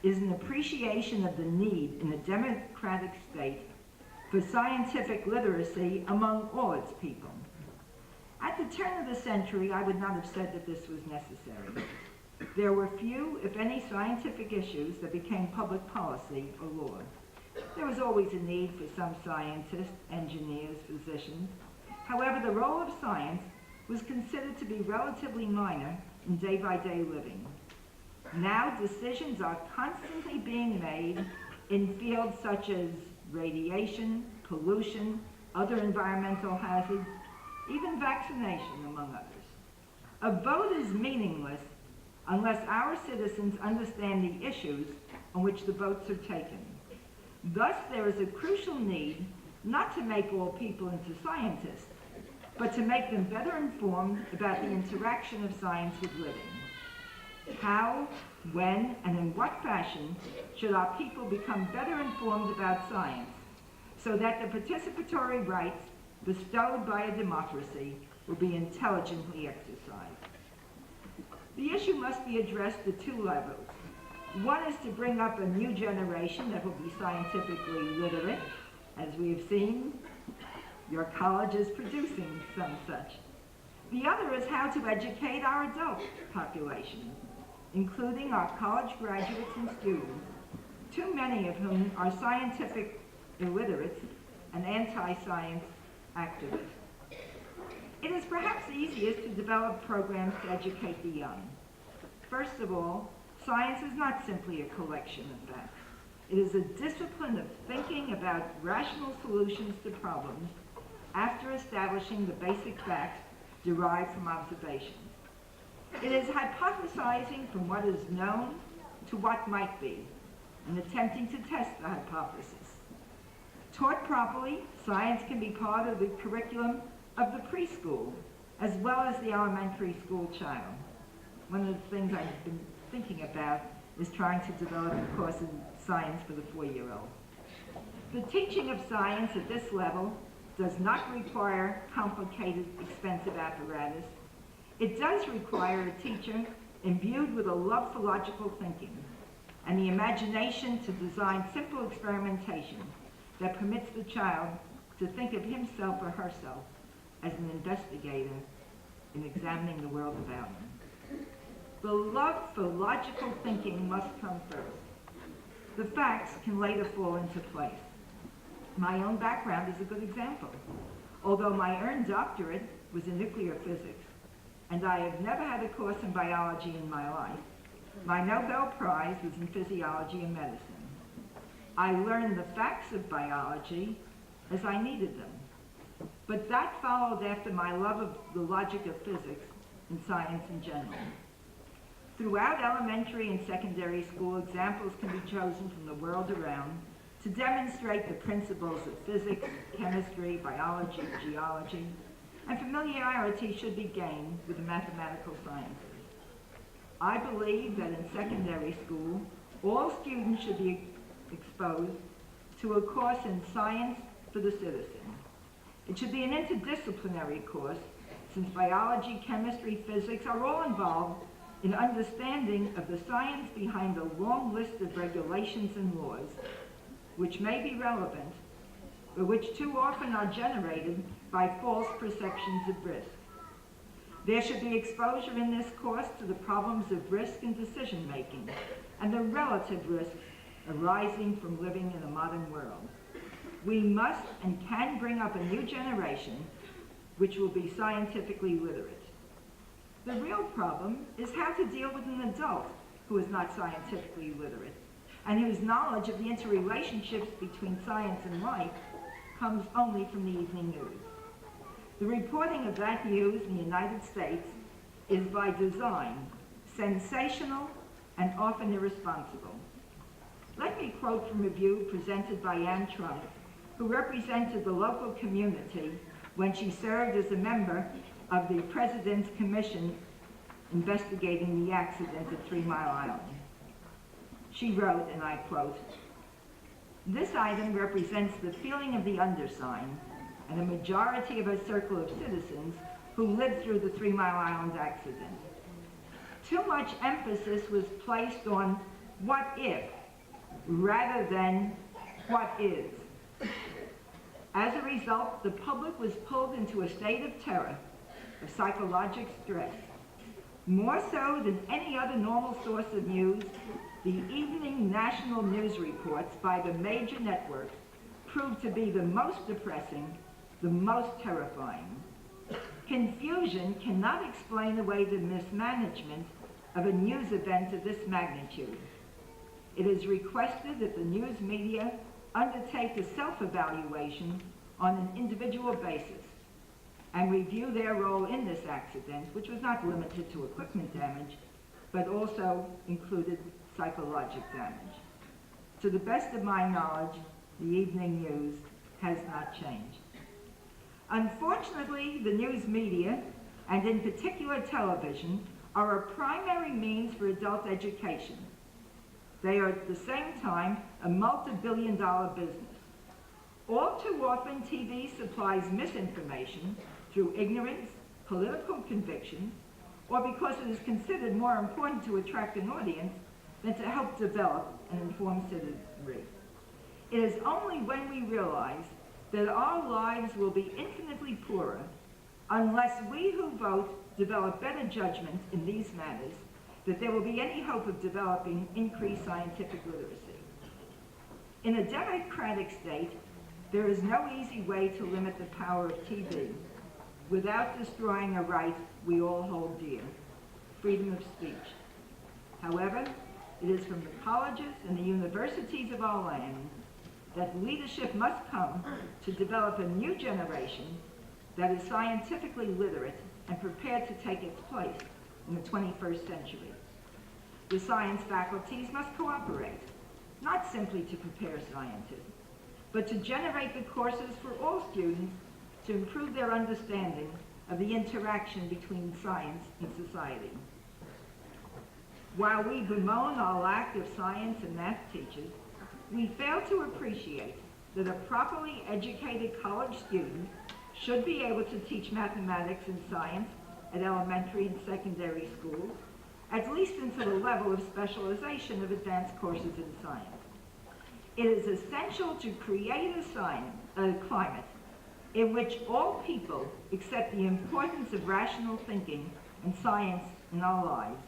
is an appreciation of the need in a democratic state for scientific literacy among all its people. At the turn of the century, I would not have said that this was necessary. There were few, if any, scientific issues that became public policy or law. There was always a need for some scientists, engineers, physicians. However, the role of science was considered to be relatively minor in day-by-day living. Now decisions are constantly being made in fields such as radiation, pollution, other environmental hazards, even vaccination, among others. A vote is meaningless unless our citizens understand the issues on which the votes are taken. Thus, there is a crucial need not to make all people into scientists, but to make them better informed about the interaction of science with living. How, when, and in what fashion should our people become better informed about science so that the participatory rights bestowed by a democracy will be intelligently exercised? The issue must be addressed at two levels. One is to bring up a new generation that will be scientifically literate. As we have seen, your college is producing some such. The other is how to educate our adult population, including our college graduates and students, too many of whom are scientific illiterates and anti-science activists. It is perhaps easiest to develop programs to educate the young. First of all, science is not simply a collection of facts. It is a discipline of thinking about rational solutions to problems after establishing the basic facts derived from observation. It is hypothesizing from what is known to what might be, and attempting to test the hypothesis. Taught properly, science can be part of the curriculum of the preschool, as well as the elementary school child. One of the things I've been thinking about is trying to develop a course in science for the 4-year-old. The teaching of science at this level does not require complicated, expensive apparatus. It does require a teacher imbued with a love for logical thinking and the imagination to design simple experimentation that permits the child to think of himself or herself as an investigator in examining the world about him. The love for logical thinking must come first. The facts can later fall into place. My own background is a good example. Although my earned doctorate was in nuclear physics, and I have never had a course in biology in my life, my Nobel Prize was in physiology and medicine. I learned the facts of biology as I needed them. But that followed after my love of the logic of physics and science in general. Throughout elementary and secondary school, examples can be chosen from the world around to demonstrate the principles of physics, chemistry, biology, geology, and familiarity should be gained with the mathematical sciences. I believe that in secondary school, all students should be exposed to a course in science for the citizen. It should be an interdisciplinary course, since biology, chemistry, physics are all involved in understanding of the science behind a long list of regulations and laws, which may be relevant, but which too often are generated by false perceptions of risk. There should be exposure in this course to the problems of risk and decision-making, and the relative risks arising from living in a modern world. We must and can bring up a new generation which will be scientifically literate. The real problem is how to deal with an adult who is not scientifically literate and whose knowledge of the interrelationships between science and life comes only from the evening news. The reporting of that news in the United States is by design sensational and often irresponsible. Let me quote from a review presented by Ann Trump, who represented the local community when she served as a member of the President's Commission investigating the accident at 3 Mile Island. She wrote, and I quote, "This item represents the feeling of the undersigned and a majority of a circle of citizens who lived through the 3 Mile Island accident. Too much emphasis was placed on what if rather than what is. As a result, the public was pulled into a state of terror, of psychologic stress. More so than any other normal source of news, the evening national news reports by the major networks proved to be the most depressing, the most terrifying. Confusion cannot explain away the mismanagement of a news event of this magnitude. It is requested that the news media undertake a self-evaluation on an individual basis and review their role in this accident, which was not limited to equipment damage, but also included psychological damage. To the best of my knowledge, the evening news has not changed. Unfortunately, the news media, and in particular television, are a primary means for adult education. They are at the same time a multi-billion-dollar business. All too often, TV supplies misinformation through ignorance, political conviction, or because it is considered more important to attract an audience than to help develop an informed citizenry. It is only when we realize that our lives will be infinitely poorer unless we who vote develop better judgment in these matters that there will be any hope of developing increased scientific literacy. In a democratic state, there is no easy way to limit the power of TV without destroying a right we all hold dear, freedom of speech. However, it is from the colleges and the universities of our land that leadership must come to develop a new generation that is scientifically literate and prepared to take its place in the 21st century. The science faculties must cooperate, not simply to prepare scientists, but to generate the courses for all students to improve their understanding of the interaction between science and society. While we bemoan our lack of science and math teachers, we fail to appreciate that a properly educated college student should be able to teach mathematics and science at elementary and secondary schools, at least into the level of specialization of advanced courses in science. It is essential to create a climate in which all people accept the importance of rational thinking and science in our lives,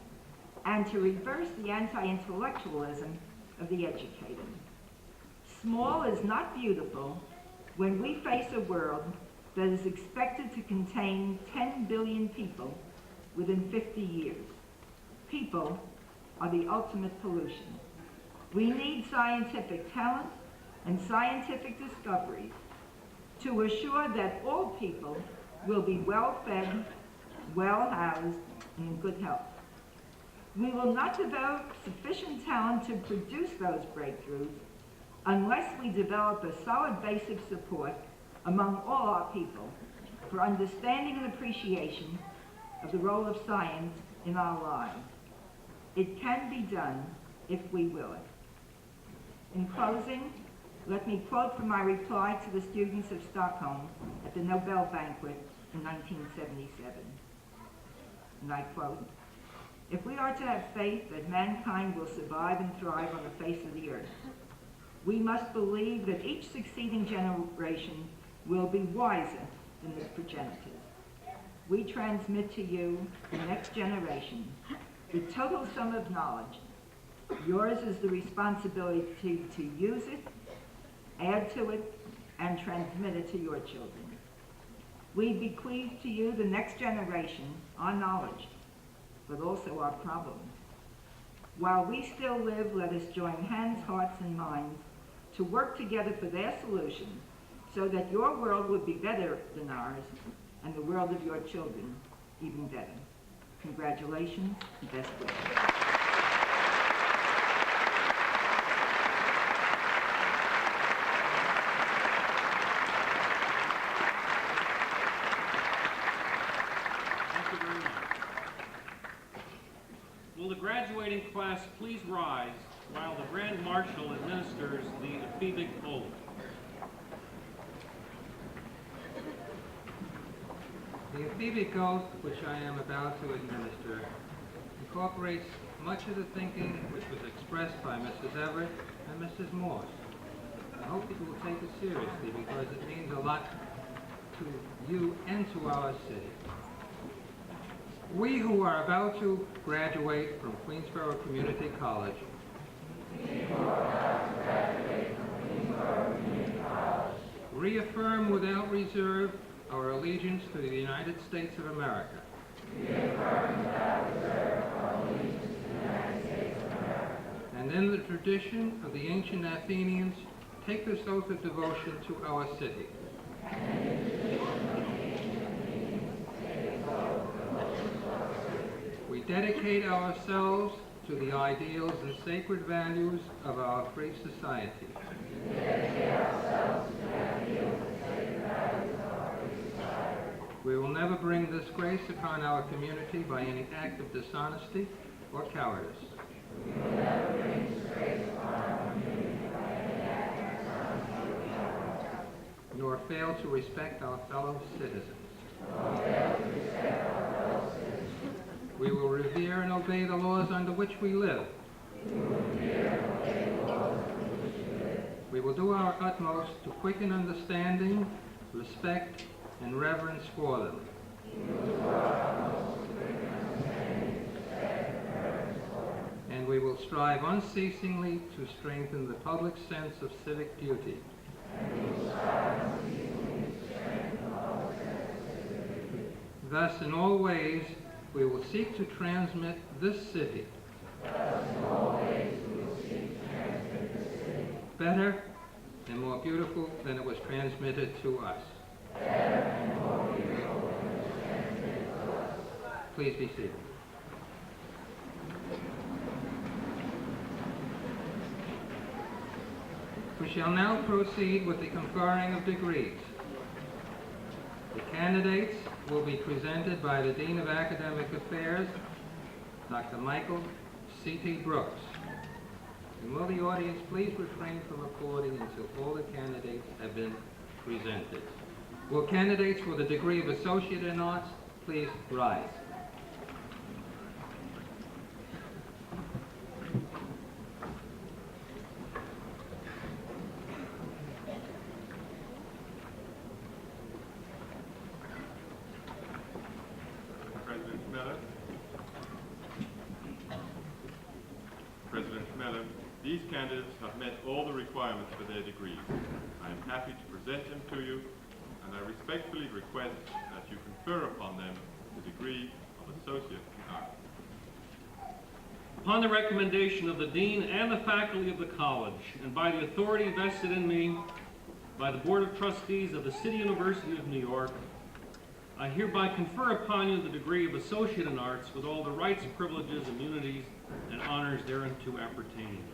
and to reverse the anti-intellectualism of the educated. Small is not beautiful when we face a world that is expected to contain 10 billion people within 50 years. People are the ultimate pollution. We need scientific talent and scientific discoveries to assure that all people will be well-fed, well-housed, and in good health. We will not develop sufficient talent to produce those breakthroughs unless we develop a solid base of support among all our people for understanding and appreciation of the role of science in our lives. It can be done if we will it. In closing, let me quote from my reply to the students of Stockholm at the Nobel banquet in 1977. And I quote, "If we are to have faith that mankind will survive and thrive on the face of the earth, we must believe that each succeeding generation will be wiser than its progenitors. We transmit to you, the next generation, the total sum of knowledge. Yours is the responsibility to use it, add to it, and transmit it to your children. We bequeath to you, the next generation, our knowledge, but also our problems. While we still live, let us join hands, hearts, and minds to work together for their solution so that your world would be better than ours and the world of your children even better. Congratulations and best wishes." Thank you very much. Will the graduating class please rise while the Grand Marshal administers the ephebic oath? The ephebic oath which I am about to administer incorporates much of the thinking which was expressed by Mrs. Everett and Mrs. Morse. I hope that you will take it seriously because it means a lot to you and to our city. We who are about to graduate from Queensborough Community College without reserve our allegiance to the United States of America. And in the tradition of the ancient Athenians, take this oath of devotion to our city. We dedicate ourselves to the ideals and sacred values of our free society. We will never bring disgrace upon our community by any act of dishonesty or cowardice. Nor fail to respect our fellow citizens. We will revere and obey the laws under which we live. We will do our utmost to quicken understanding, respect, and reverence for them. And we will strive unceasingly to strengthen the public sense of civic duty. Thus, in all ways, we will seek to transmit this city better and more beautiful than it was transmitted to us. Please be seated. We shall now proceed with the conferring of degrees. The candidates will be presented by the Dean of Academic Affairs, Dr. Michael C.T. Brooks. And will the audience please refrain from applauding until all the candidates have been presented. Will candidates for the degree of Associate in Arts please rise. President Schmeller, these candidates have met all the requirements for their degrees. I am happy to present them to you, and I respectfully request that you confer upon them the degree of Associate in Arts. Upon the recommendation of the Dean and the faculty of the college, and by the authority vested in me by the Board of Trustees of the City University of New York, I hereby confer upon you the degree of Associate in Arts with all the rights, privileges, immunities, and honors thereunto appertaining.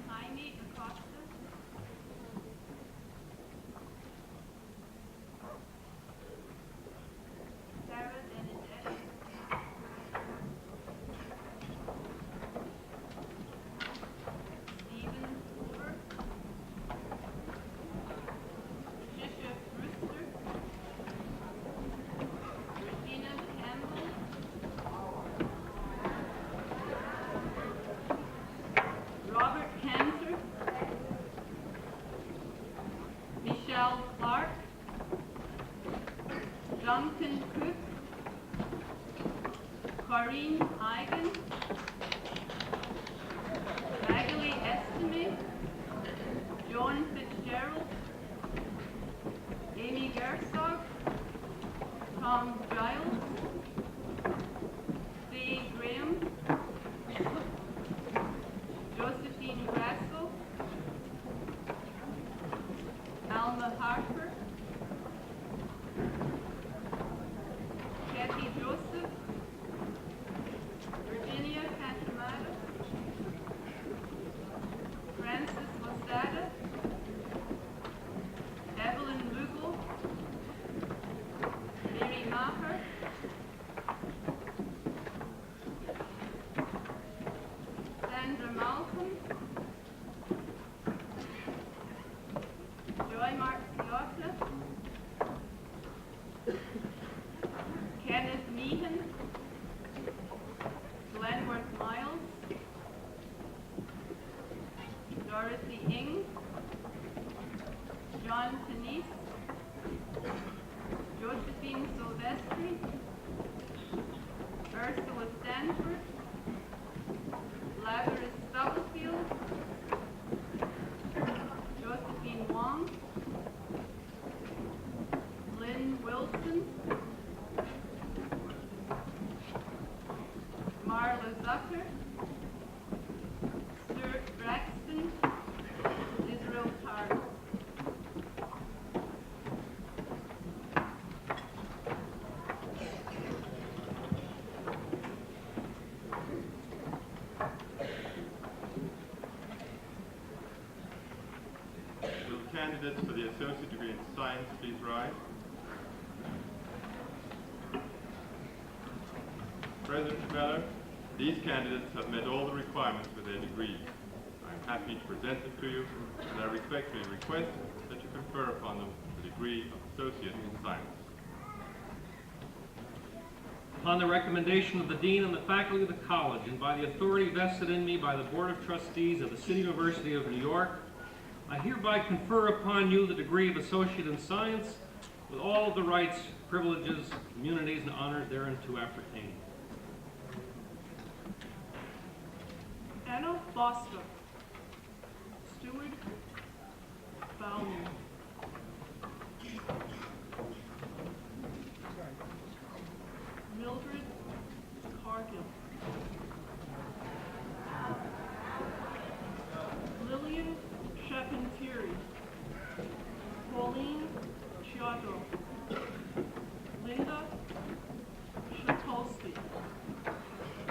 Jaime Acosta. Sarah Benediction. Stephen Hoover. Patricia Brewster. Regina Campbell. Robert Cantor. Michelle Clark. Duncan Cook. Corinne Eigen. Magali Estime. John Fitzgerald. Amy Gersog. Tom Giles. C. Graham. Josephine Grasso. Alma Harper. Kathy Joseph. Virginia Catamata. Francis Losada. Evelyn Lugal. Mary Maher. Sandra Malcolm. Joy Marciotta. Kenneth Meehan. Glenworth Miles. Dorothy Ing. John Tanise. Josephine Silvestri. Ursula Stanford. Lazarus Stubblefield. Marla Zucker, Stuart Braxton, Israel Tarver. Will the candidates for the associate degree in science please rise? President Schmeller, these candidates have met all the requirements for their degrees. I am happy to present them to you, and I respectfully request that you confer upon them the degree of associate in science. Upon the recommendation of the Dean and the faculty of the college, and by the authority vested in me by the Board of Trustees of the City University of New York, I hereby confer upon you the degree of Associate in Science with all of the rights, privileges, immunities, and honors thereunto appertaining. Anna Foster, Stuart Bauman, Mildred Cargill, Lillian Shapentiri, Pauline Chiotto, Linda Shatolsky,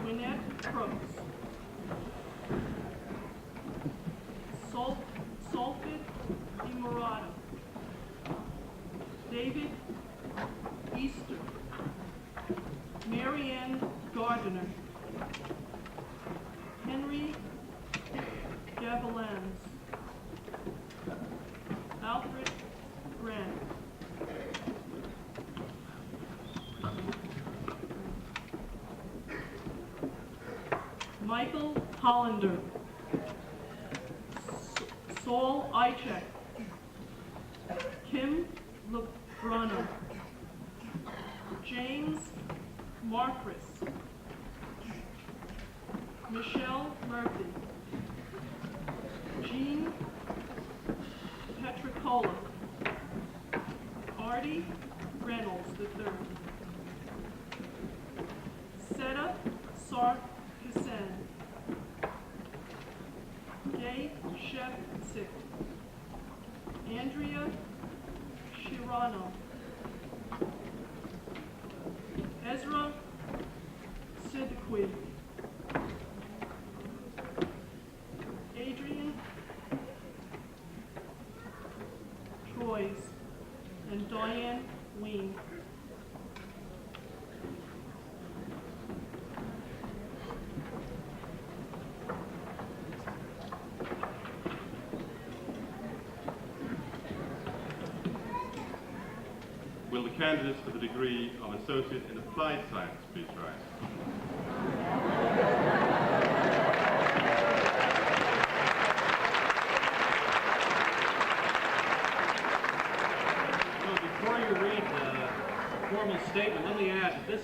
Lynette Crooks, Solfit Imorata, David Easter, Marianne Gardiner, Henry Gavilans, Alfred Grant, Michael Hollander, Saul Ichek, Kim Lebrano, James Marcris, Michelle Murphy, Jean Petricola, Artie Reynolds III, Seta Sarkisyan, Gay Shep-Sik, Andrea Shirano, Ezra Siddiqui, Adrian Troyes, and Diane Ween. Will the candidates for the degree of Associate in Applied Science please rise? So before you read the formal statement, let me add this,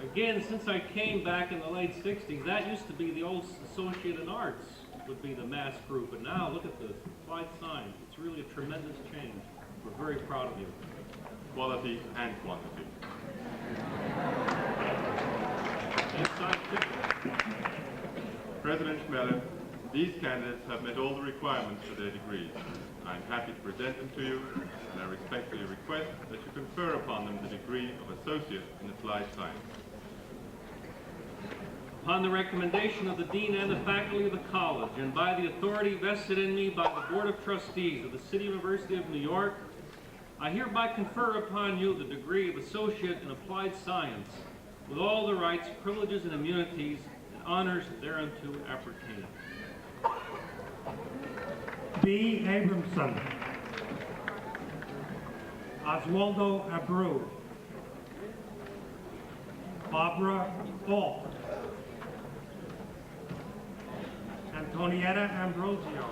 again, since I came back in the late 60s, that used to be the old Associate in Arts would be the mass group, but now look at the Applied Science. It's really a tremendous change. We're very proud of you. Quality and quantity. And scientific. President Schmeller, these candidates have met all the requirements for their degrees. I am happy to present them to you, and I respectfully request that you confer upon them the degree of Associate in Applied Science. Upon the recommendation of the Dean and the faculty of the college, and by the authority vested in me by the Board of Trustees of the City University of New York, I hereby confer upon you the degree of Associate in Applied Science with all the rights, privileges, and immunities and honors thereunto appertaining. B. Abramson, Oswaldo Abreu, Barbara Falk, Antonietta Ambrosio,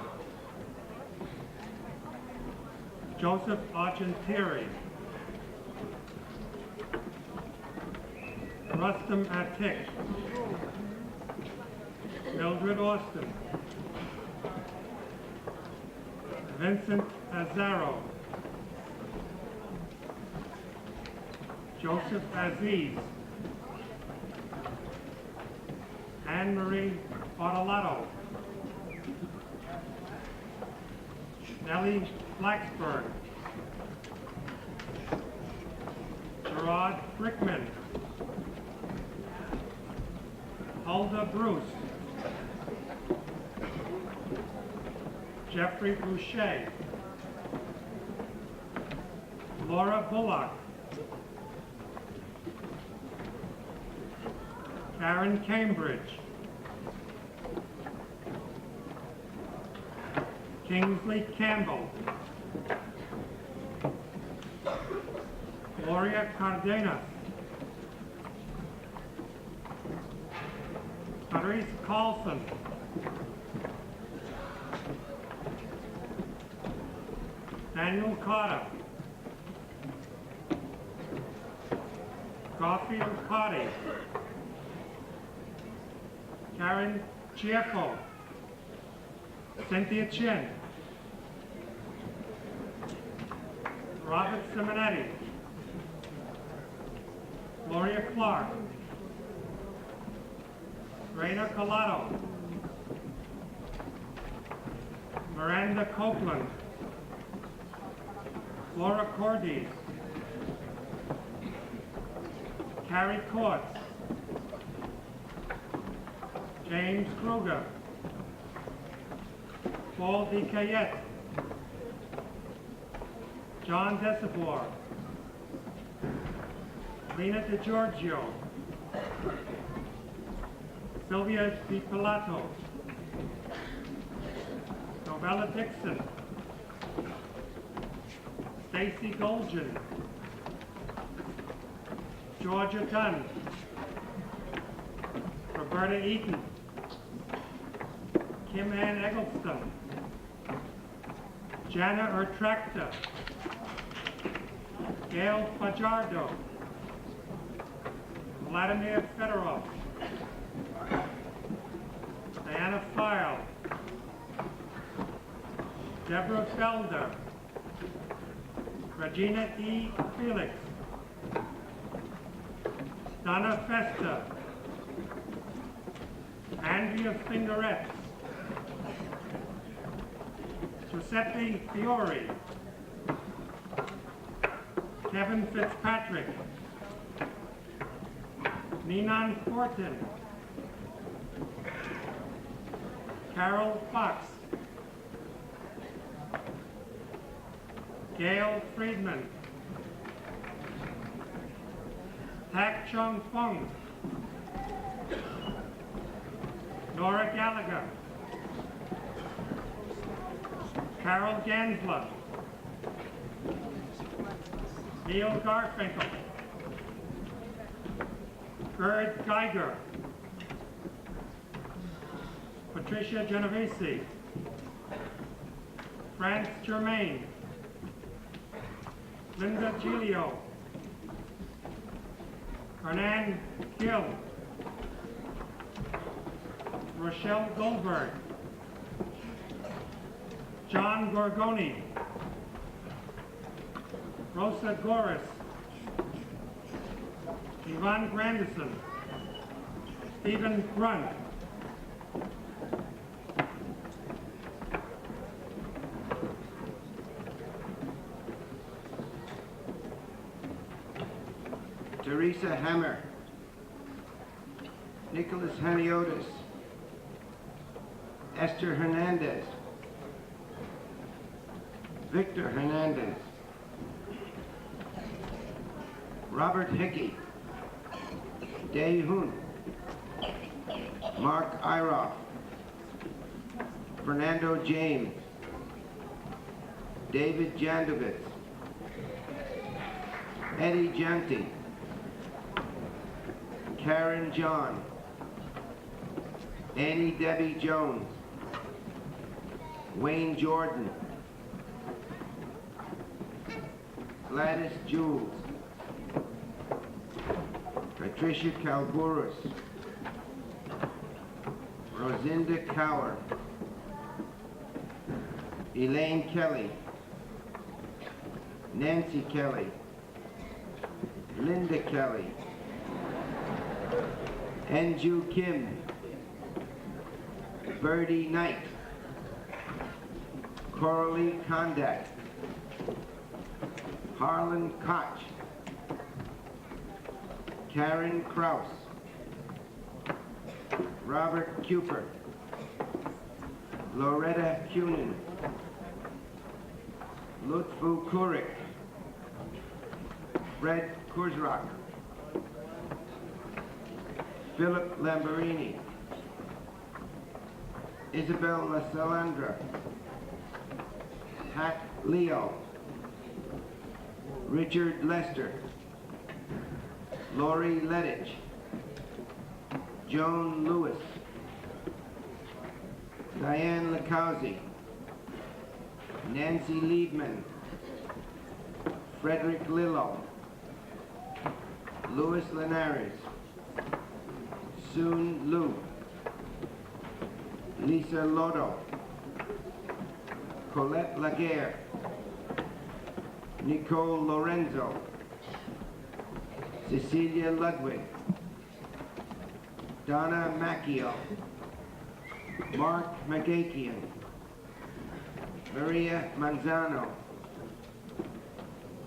Joseph Argentieri, Rustam Atik, Mildred Austin, Vincent Azaro, Joseph Aziz, Anne Marie Bartolotto, Nellie Blacksburg, Gerard Brickman, Hulda Bruce, Jeffrey Boucher, Laura Bullock, Karen Cambridge, Kingsley Campbell, Gloria Cardenas, Therese Carlson, Daniel Carter, Garfield Carty, Karen Chieffo, Cynthia Chin, Robert Simonetti, Gloria Clark, Raina Collado, Miranda Copeland, Laura Cordes, Carrie Courts, James Kruger, Paul DeCayette, John Desipor, Lena DeGiorgio, Sylvia Di Pilato, Novella Dixon, Stacy Golgin, Georgia Dunn, Roberta Eaton, Kim Ann Eggleston, Jana Ertracta, Gail Fajardo, Vladimir Fedorov, Diana File, Deborah Felder, Regina E. Felix, Donna Festa, Andrea Fingeretz, Giuseppe Fiore, Kevin Fitzpatrick, Ninan Fortin, Carol Fox, Gail Friedman, Tak Chung Fung, Nora Gallagher, Carol Gansler, Neil Garfinkel, Gerd Geiger, Patricia Genovese, France Germain, Linda Giglio, Hernan Gill, Rochelle Goldberg, John Gorgoni, Rosa Goris, Yvonne Grandison, Stephen Grunt, Teresa Hammer, Nicholas Haniotis, Esther Hernandez, Victor Hernandez, Robert Hickey, Day Hoon, Mark Iroff, Fernando James, David Jandovitz, Eddie Janti, Karen John, Annie Debbie Jones, Wayne Jordan, Gladys Jules, Patricia Calburis, Rosinda Cower, Elaine Kelly, Nancy Kelly, Linda Kelly, Enju Kim, Birdie Knight, Coralie Kondak, Harlan Koch, Karen Kraus, Robert Cooper, Loretta Kunin, Lutfu Kurik, Fred Kurzrock, Philip Lamborini, Isabel La Salandra, Pat Leo, Richard Lester, Lori Lettich, Joan Lewis, Diane Lakowski, Nancy Liebman, Frederick Lillo, Louis Linares, Soon Liu, Lisa Lodo, Colette Laguerre, Nicole Lorenzo, Cecilia Ludwig, Donna Macchio, Mark Magakian, Maria Manzano,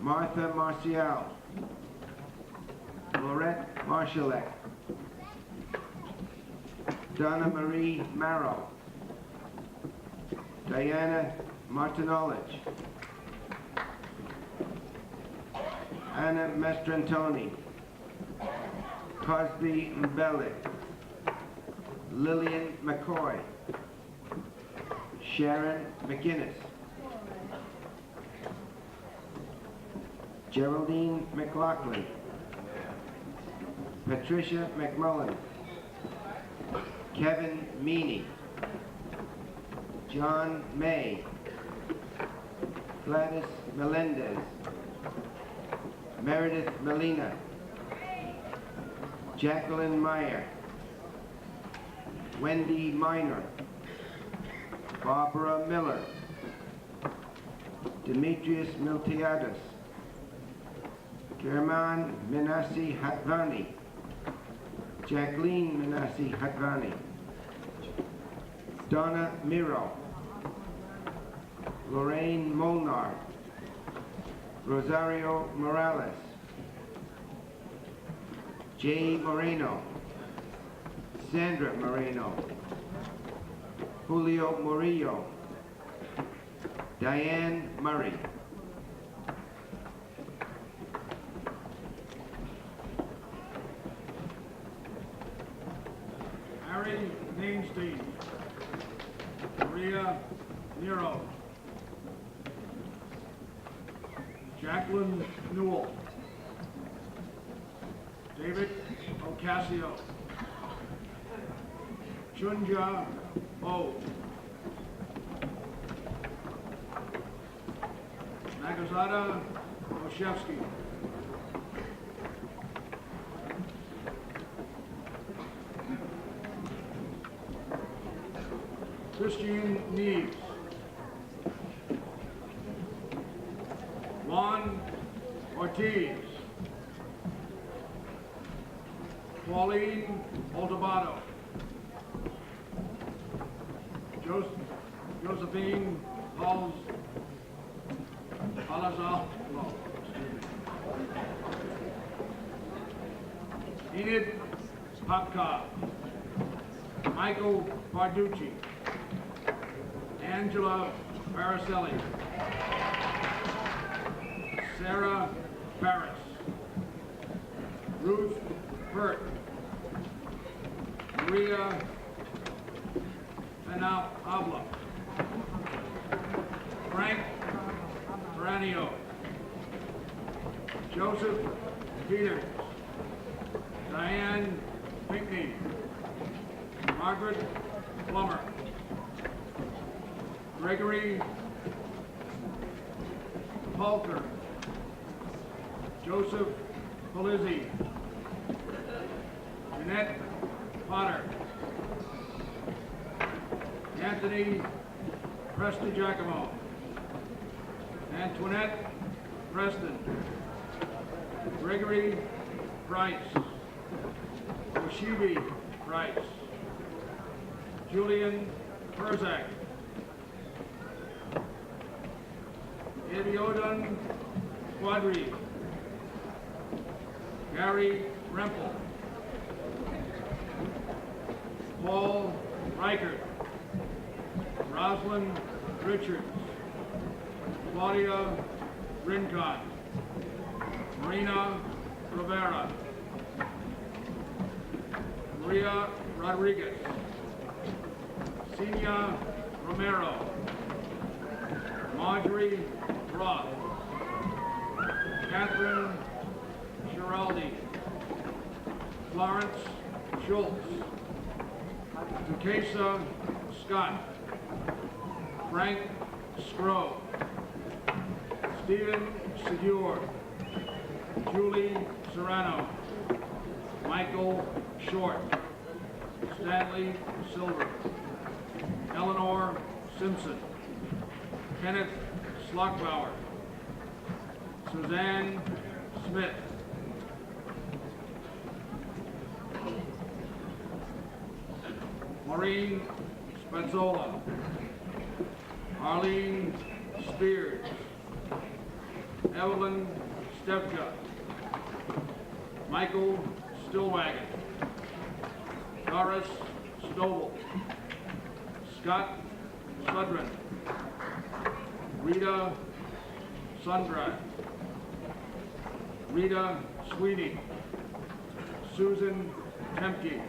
Martha Marcial, Laurette Marshallek, Donna Marie Marrow, Diana Martinolich, Anna Mastrantoni, Cosby Mbele, Lillian McCoy, Sharon McInnes, Geraldine McLaughlin, Patricia McMullen, Kevin Meany, John May, Gladys Melendez, Meredith Molina, Jacqueline Meyer, Wendy Minor, Barbara Miller, Demetrius Miltiadis, German Menassi Hatvani, Jacqueline Menassi Hatvani, Donna Miro, Lorraine Molnar, Rosario Morales, Jay Moreno, Sandra Moreno, Julio Murillo, Diane Murray. Harry Mainstein, Maria Nero, Jacqueline Newell, David Ocasio, Chunja O, Nagazada Oshevsky, Christian Neves, Juan Ortiz, Pauline Altabado, Josephine Palazzo, Enid Popka, Michael Barducci, Angela Paracelli, Sarah Barris, Ruth Burt, Maria Penabla, Frank Peranio, Joseph Peters, Diane Pinckney, Margaret Plummer, Gregory Polker, Joseph Polizzi, Jeanette Potter, Anthony Prestigiacomo, Antoinette Preston, Gregory Price, Yoshibi Price, Julian Perzak. Abiodun Quadri. Gary Rempel. Paul Reichert. Rosalind Richards. Claudia Rincon. Marina Rivera. Maria Rodriguez. Senia Romero. Marjorie Roth. Catherine Giraldi. Florence Schultz. Duquesa Scott. Frank Scrow. Stephen Segur. Julie Serrano. Michael Short. Stanley Silver. Eleanor Simpson. Kenneth Slockbauer. Suzanne Smith. Maureen Spazzola. Arlene Spears. Evelyn Stevka. Michael Stillwagon. Doris Stovall. Scott Sudrin. Rita Sundry. Rita Sweeney. Susan Temke.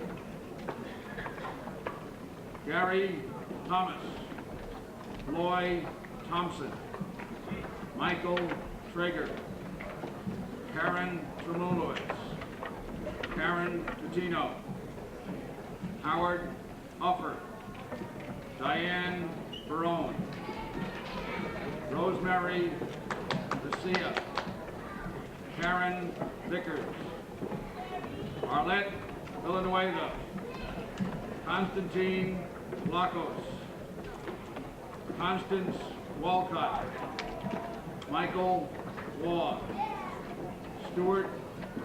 Gary Thomas. Loy Thompson. Michael Traeger. Karen Tremulowitz. Karen Tutino. Howard Uffer. Diane Barone. Rosemary Garcia. Karen Vickers. Arlette Villanueva. Constantine Blacos. Constance Walcott. Michael Waugh. Stuart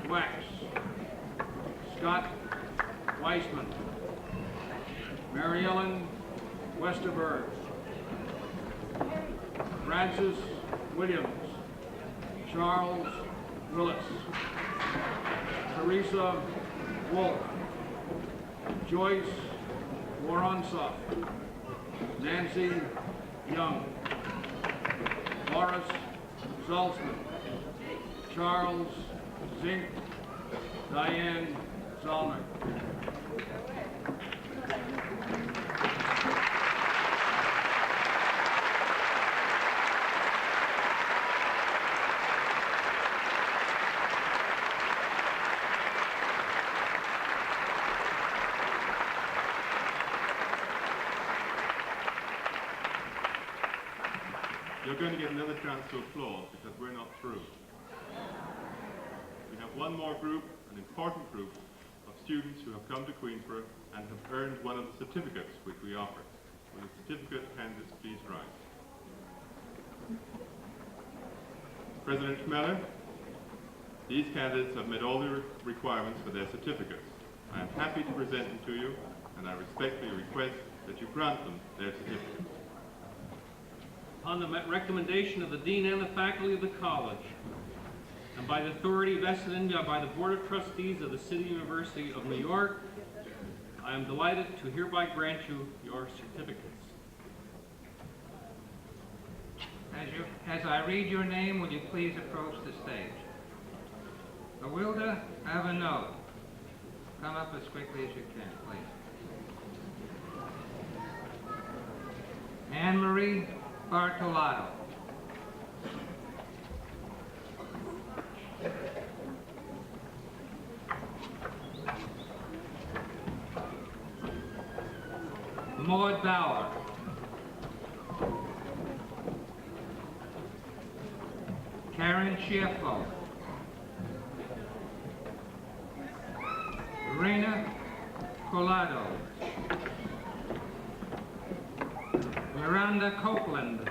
Wax. Scott Weissman. Mary Ellen Westerberg. Francis Williams. Charles Willis. Teresa Wolf. Joyce Woronsoff. Nancy Young. Boris Salzman. Charles Zink. Diane Zollner. You're going to get another chance to applaud because we're not through. We have one more group, an important group, of students who have come to Queensborough and have earned one of the certificates which we offer. Will the certificate candidates please rise? President Schmeller, these candidates have met all the requirements for their certificates. I am happy to present them to you, and I respectfully request that you grant them their certificates. Upon the recommendation of the Dean and the faculty of the college, and by the authority vested in me by the Board of Trustees of the City University of New York, I am delighted to hereby grant you your certificates. As I read your name, will you please approach the stage? Awilda Avano. Come up as quickly as you can, please. Anne-Marie Bartolato. Maud Bauer. Karen Schieffo. Reina Colado. Miranda Copeland.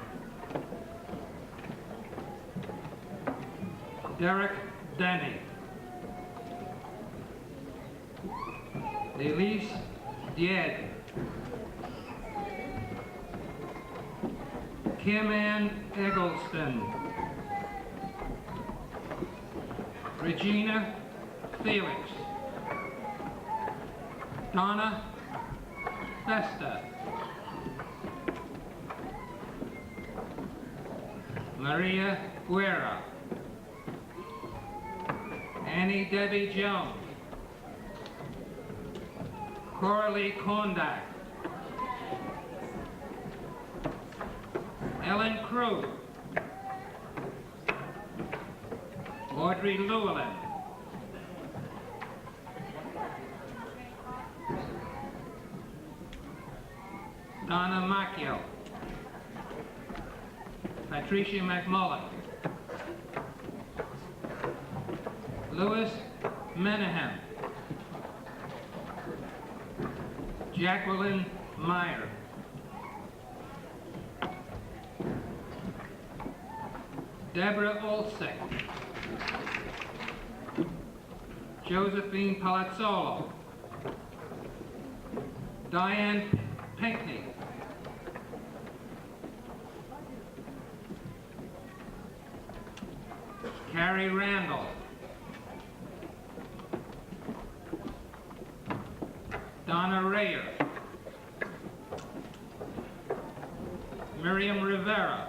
Derek Denny. Elise Died. Kim Ann Eggleston, Regina Felix, Donna Festa, Maria Guerra, Annie Debbie Jones, Coralie Kondak, Ellen Krug, Audrey Llewellyn, Donna Macchio, Patricia McMullen, Louis Menahem, Jacqueline Meyer, Deborah Olsek, Josephine Palazzolo, Diane Pinkney, Carrie Randall, Donna Rayer, Miriam Rivera,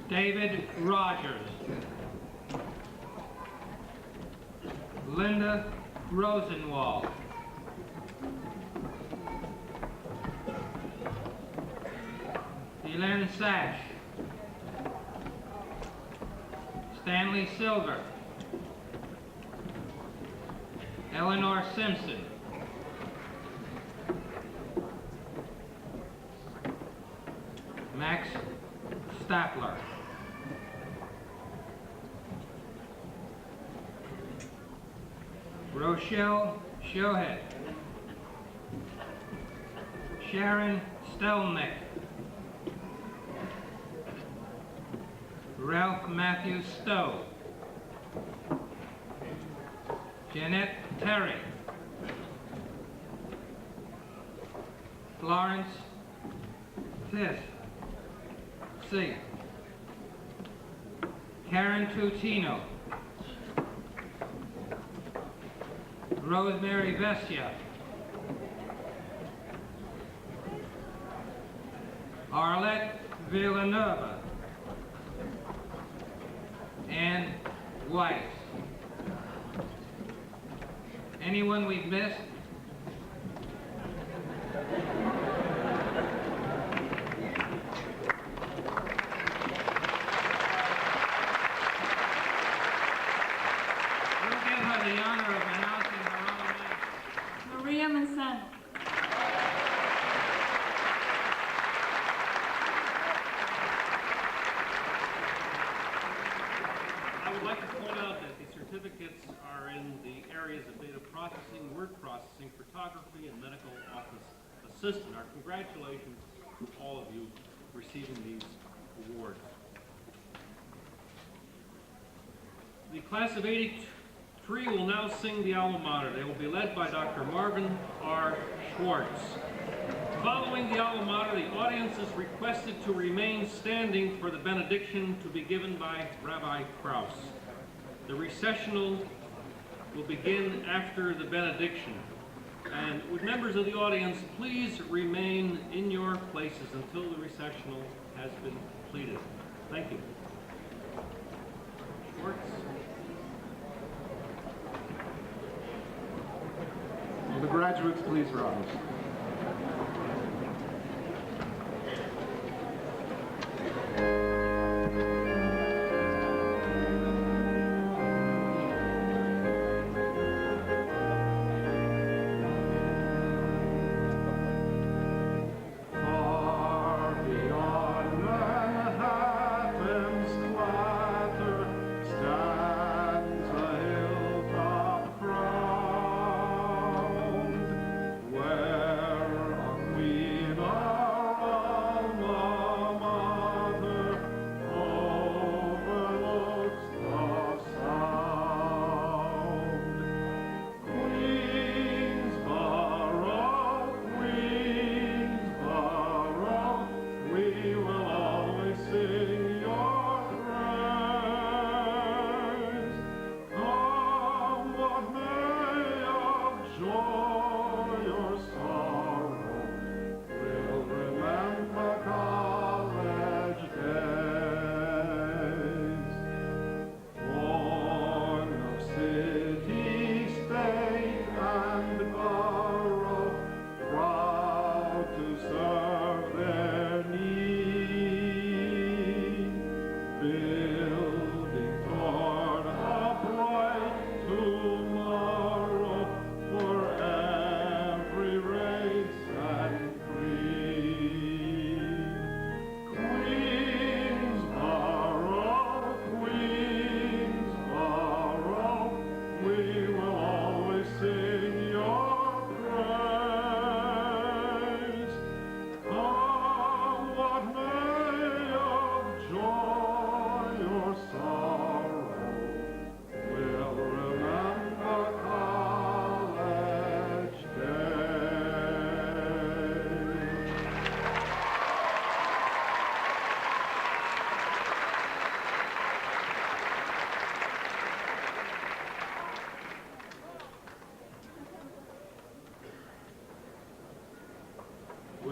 David Rogers, Linda Rosenwald, Elaine Sash, Stanley Silver, Eleanor Simpson, Max Stapler, Rochelle Shohead, Sharon Stelnick, Ralph Matthew Stowe, Jeanette Terry, Florence Fisk, C. Karen Tutino, Rosemary Vestia, Arlette Villanova, Ann Weiss. Anyone we've missed? We'll give her the honor of announcing her own name. Maria Mansano. I would like to point out that the certificates are in the areas of data processing, word processing, photography, and medical office assistant. Our congratulations to all of you receiving these awards. The class of '83 will now sing the alma mater. They will be led by Dr. Marvin R. Schwartz. Following the alma mater, the audience is requested to remain standing for the benediction to be given by Rabbi Krause. The recessional will begin after the benediction. And would members of the audience please remain in your places until the recessional has been completed. Thank you. Schwartz. Will the graduates please rise? Where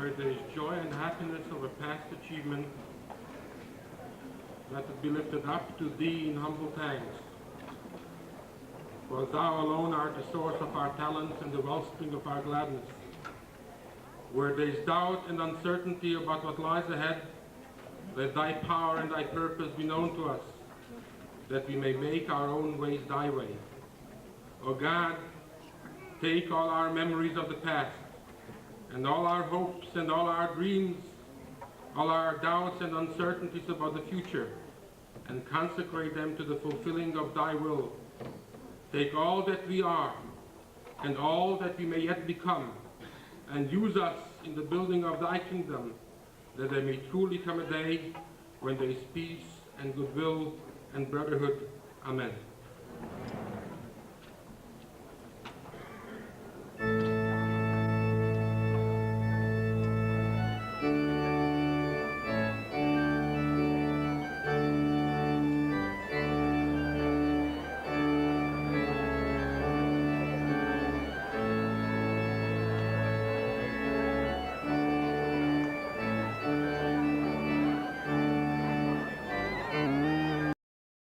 where there is joy and happiness of a past achievement, let it be lifted up to thee in humble thanks. For thou alone art the source of our talents and the wellspring of our gladness. Where there is doubt and uncertainty about what lies ahead, let thy power and thy purpose be known to us, that we may make our own ways thy way. O God, take all our memories of the past, and all our hopes and all our dreams, all our doubts and uncertainties about the future, and consecrate them to the fulfilling of thy will. Take all that we are, and all that we may yet become, and use us in the building of thy kingdom, that there may truly come a day when there is peace and goodwill and brotherhood. Amen.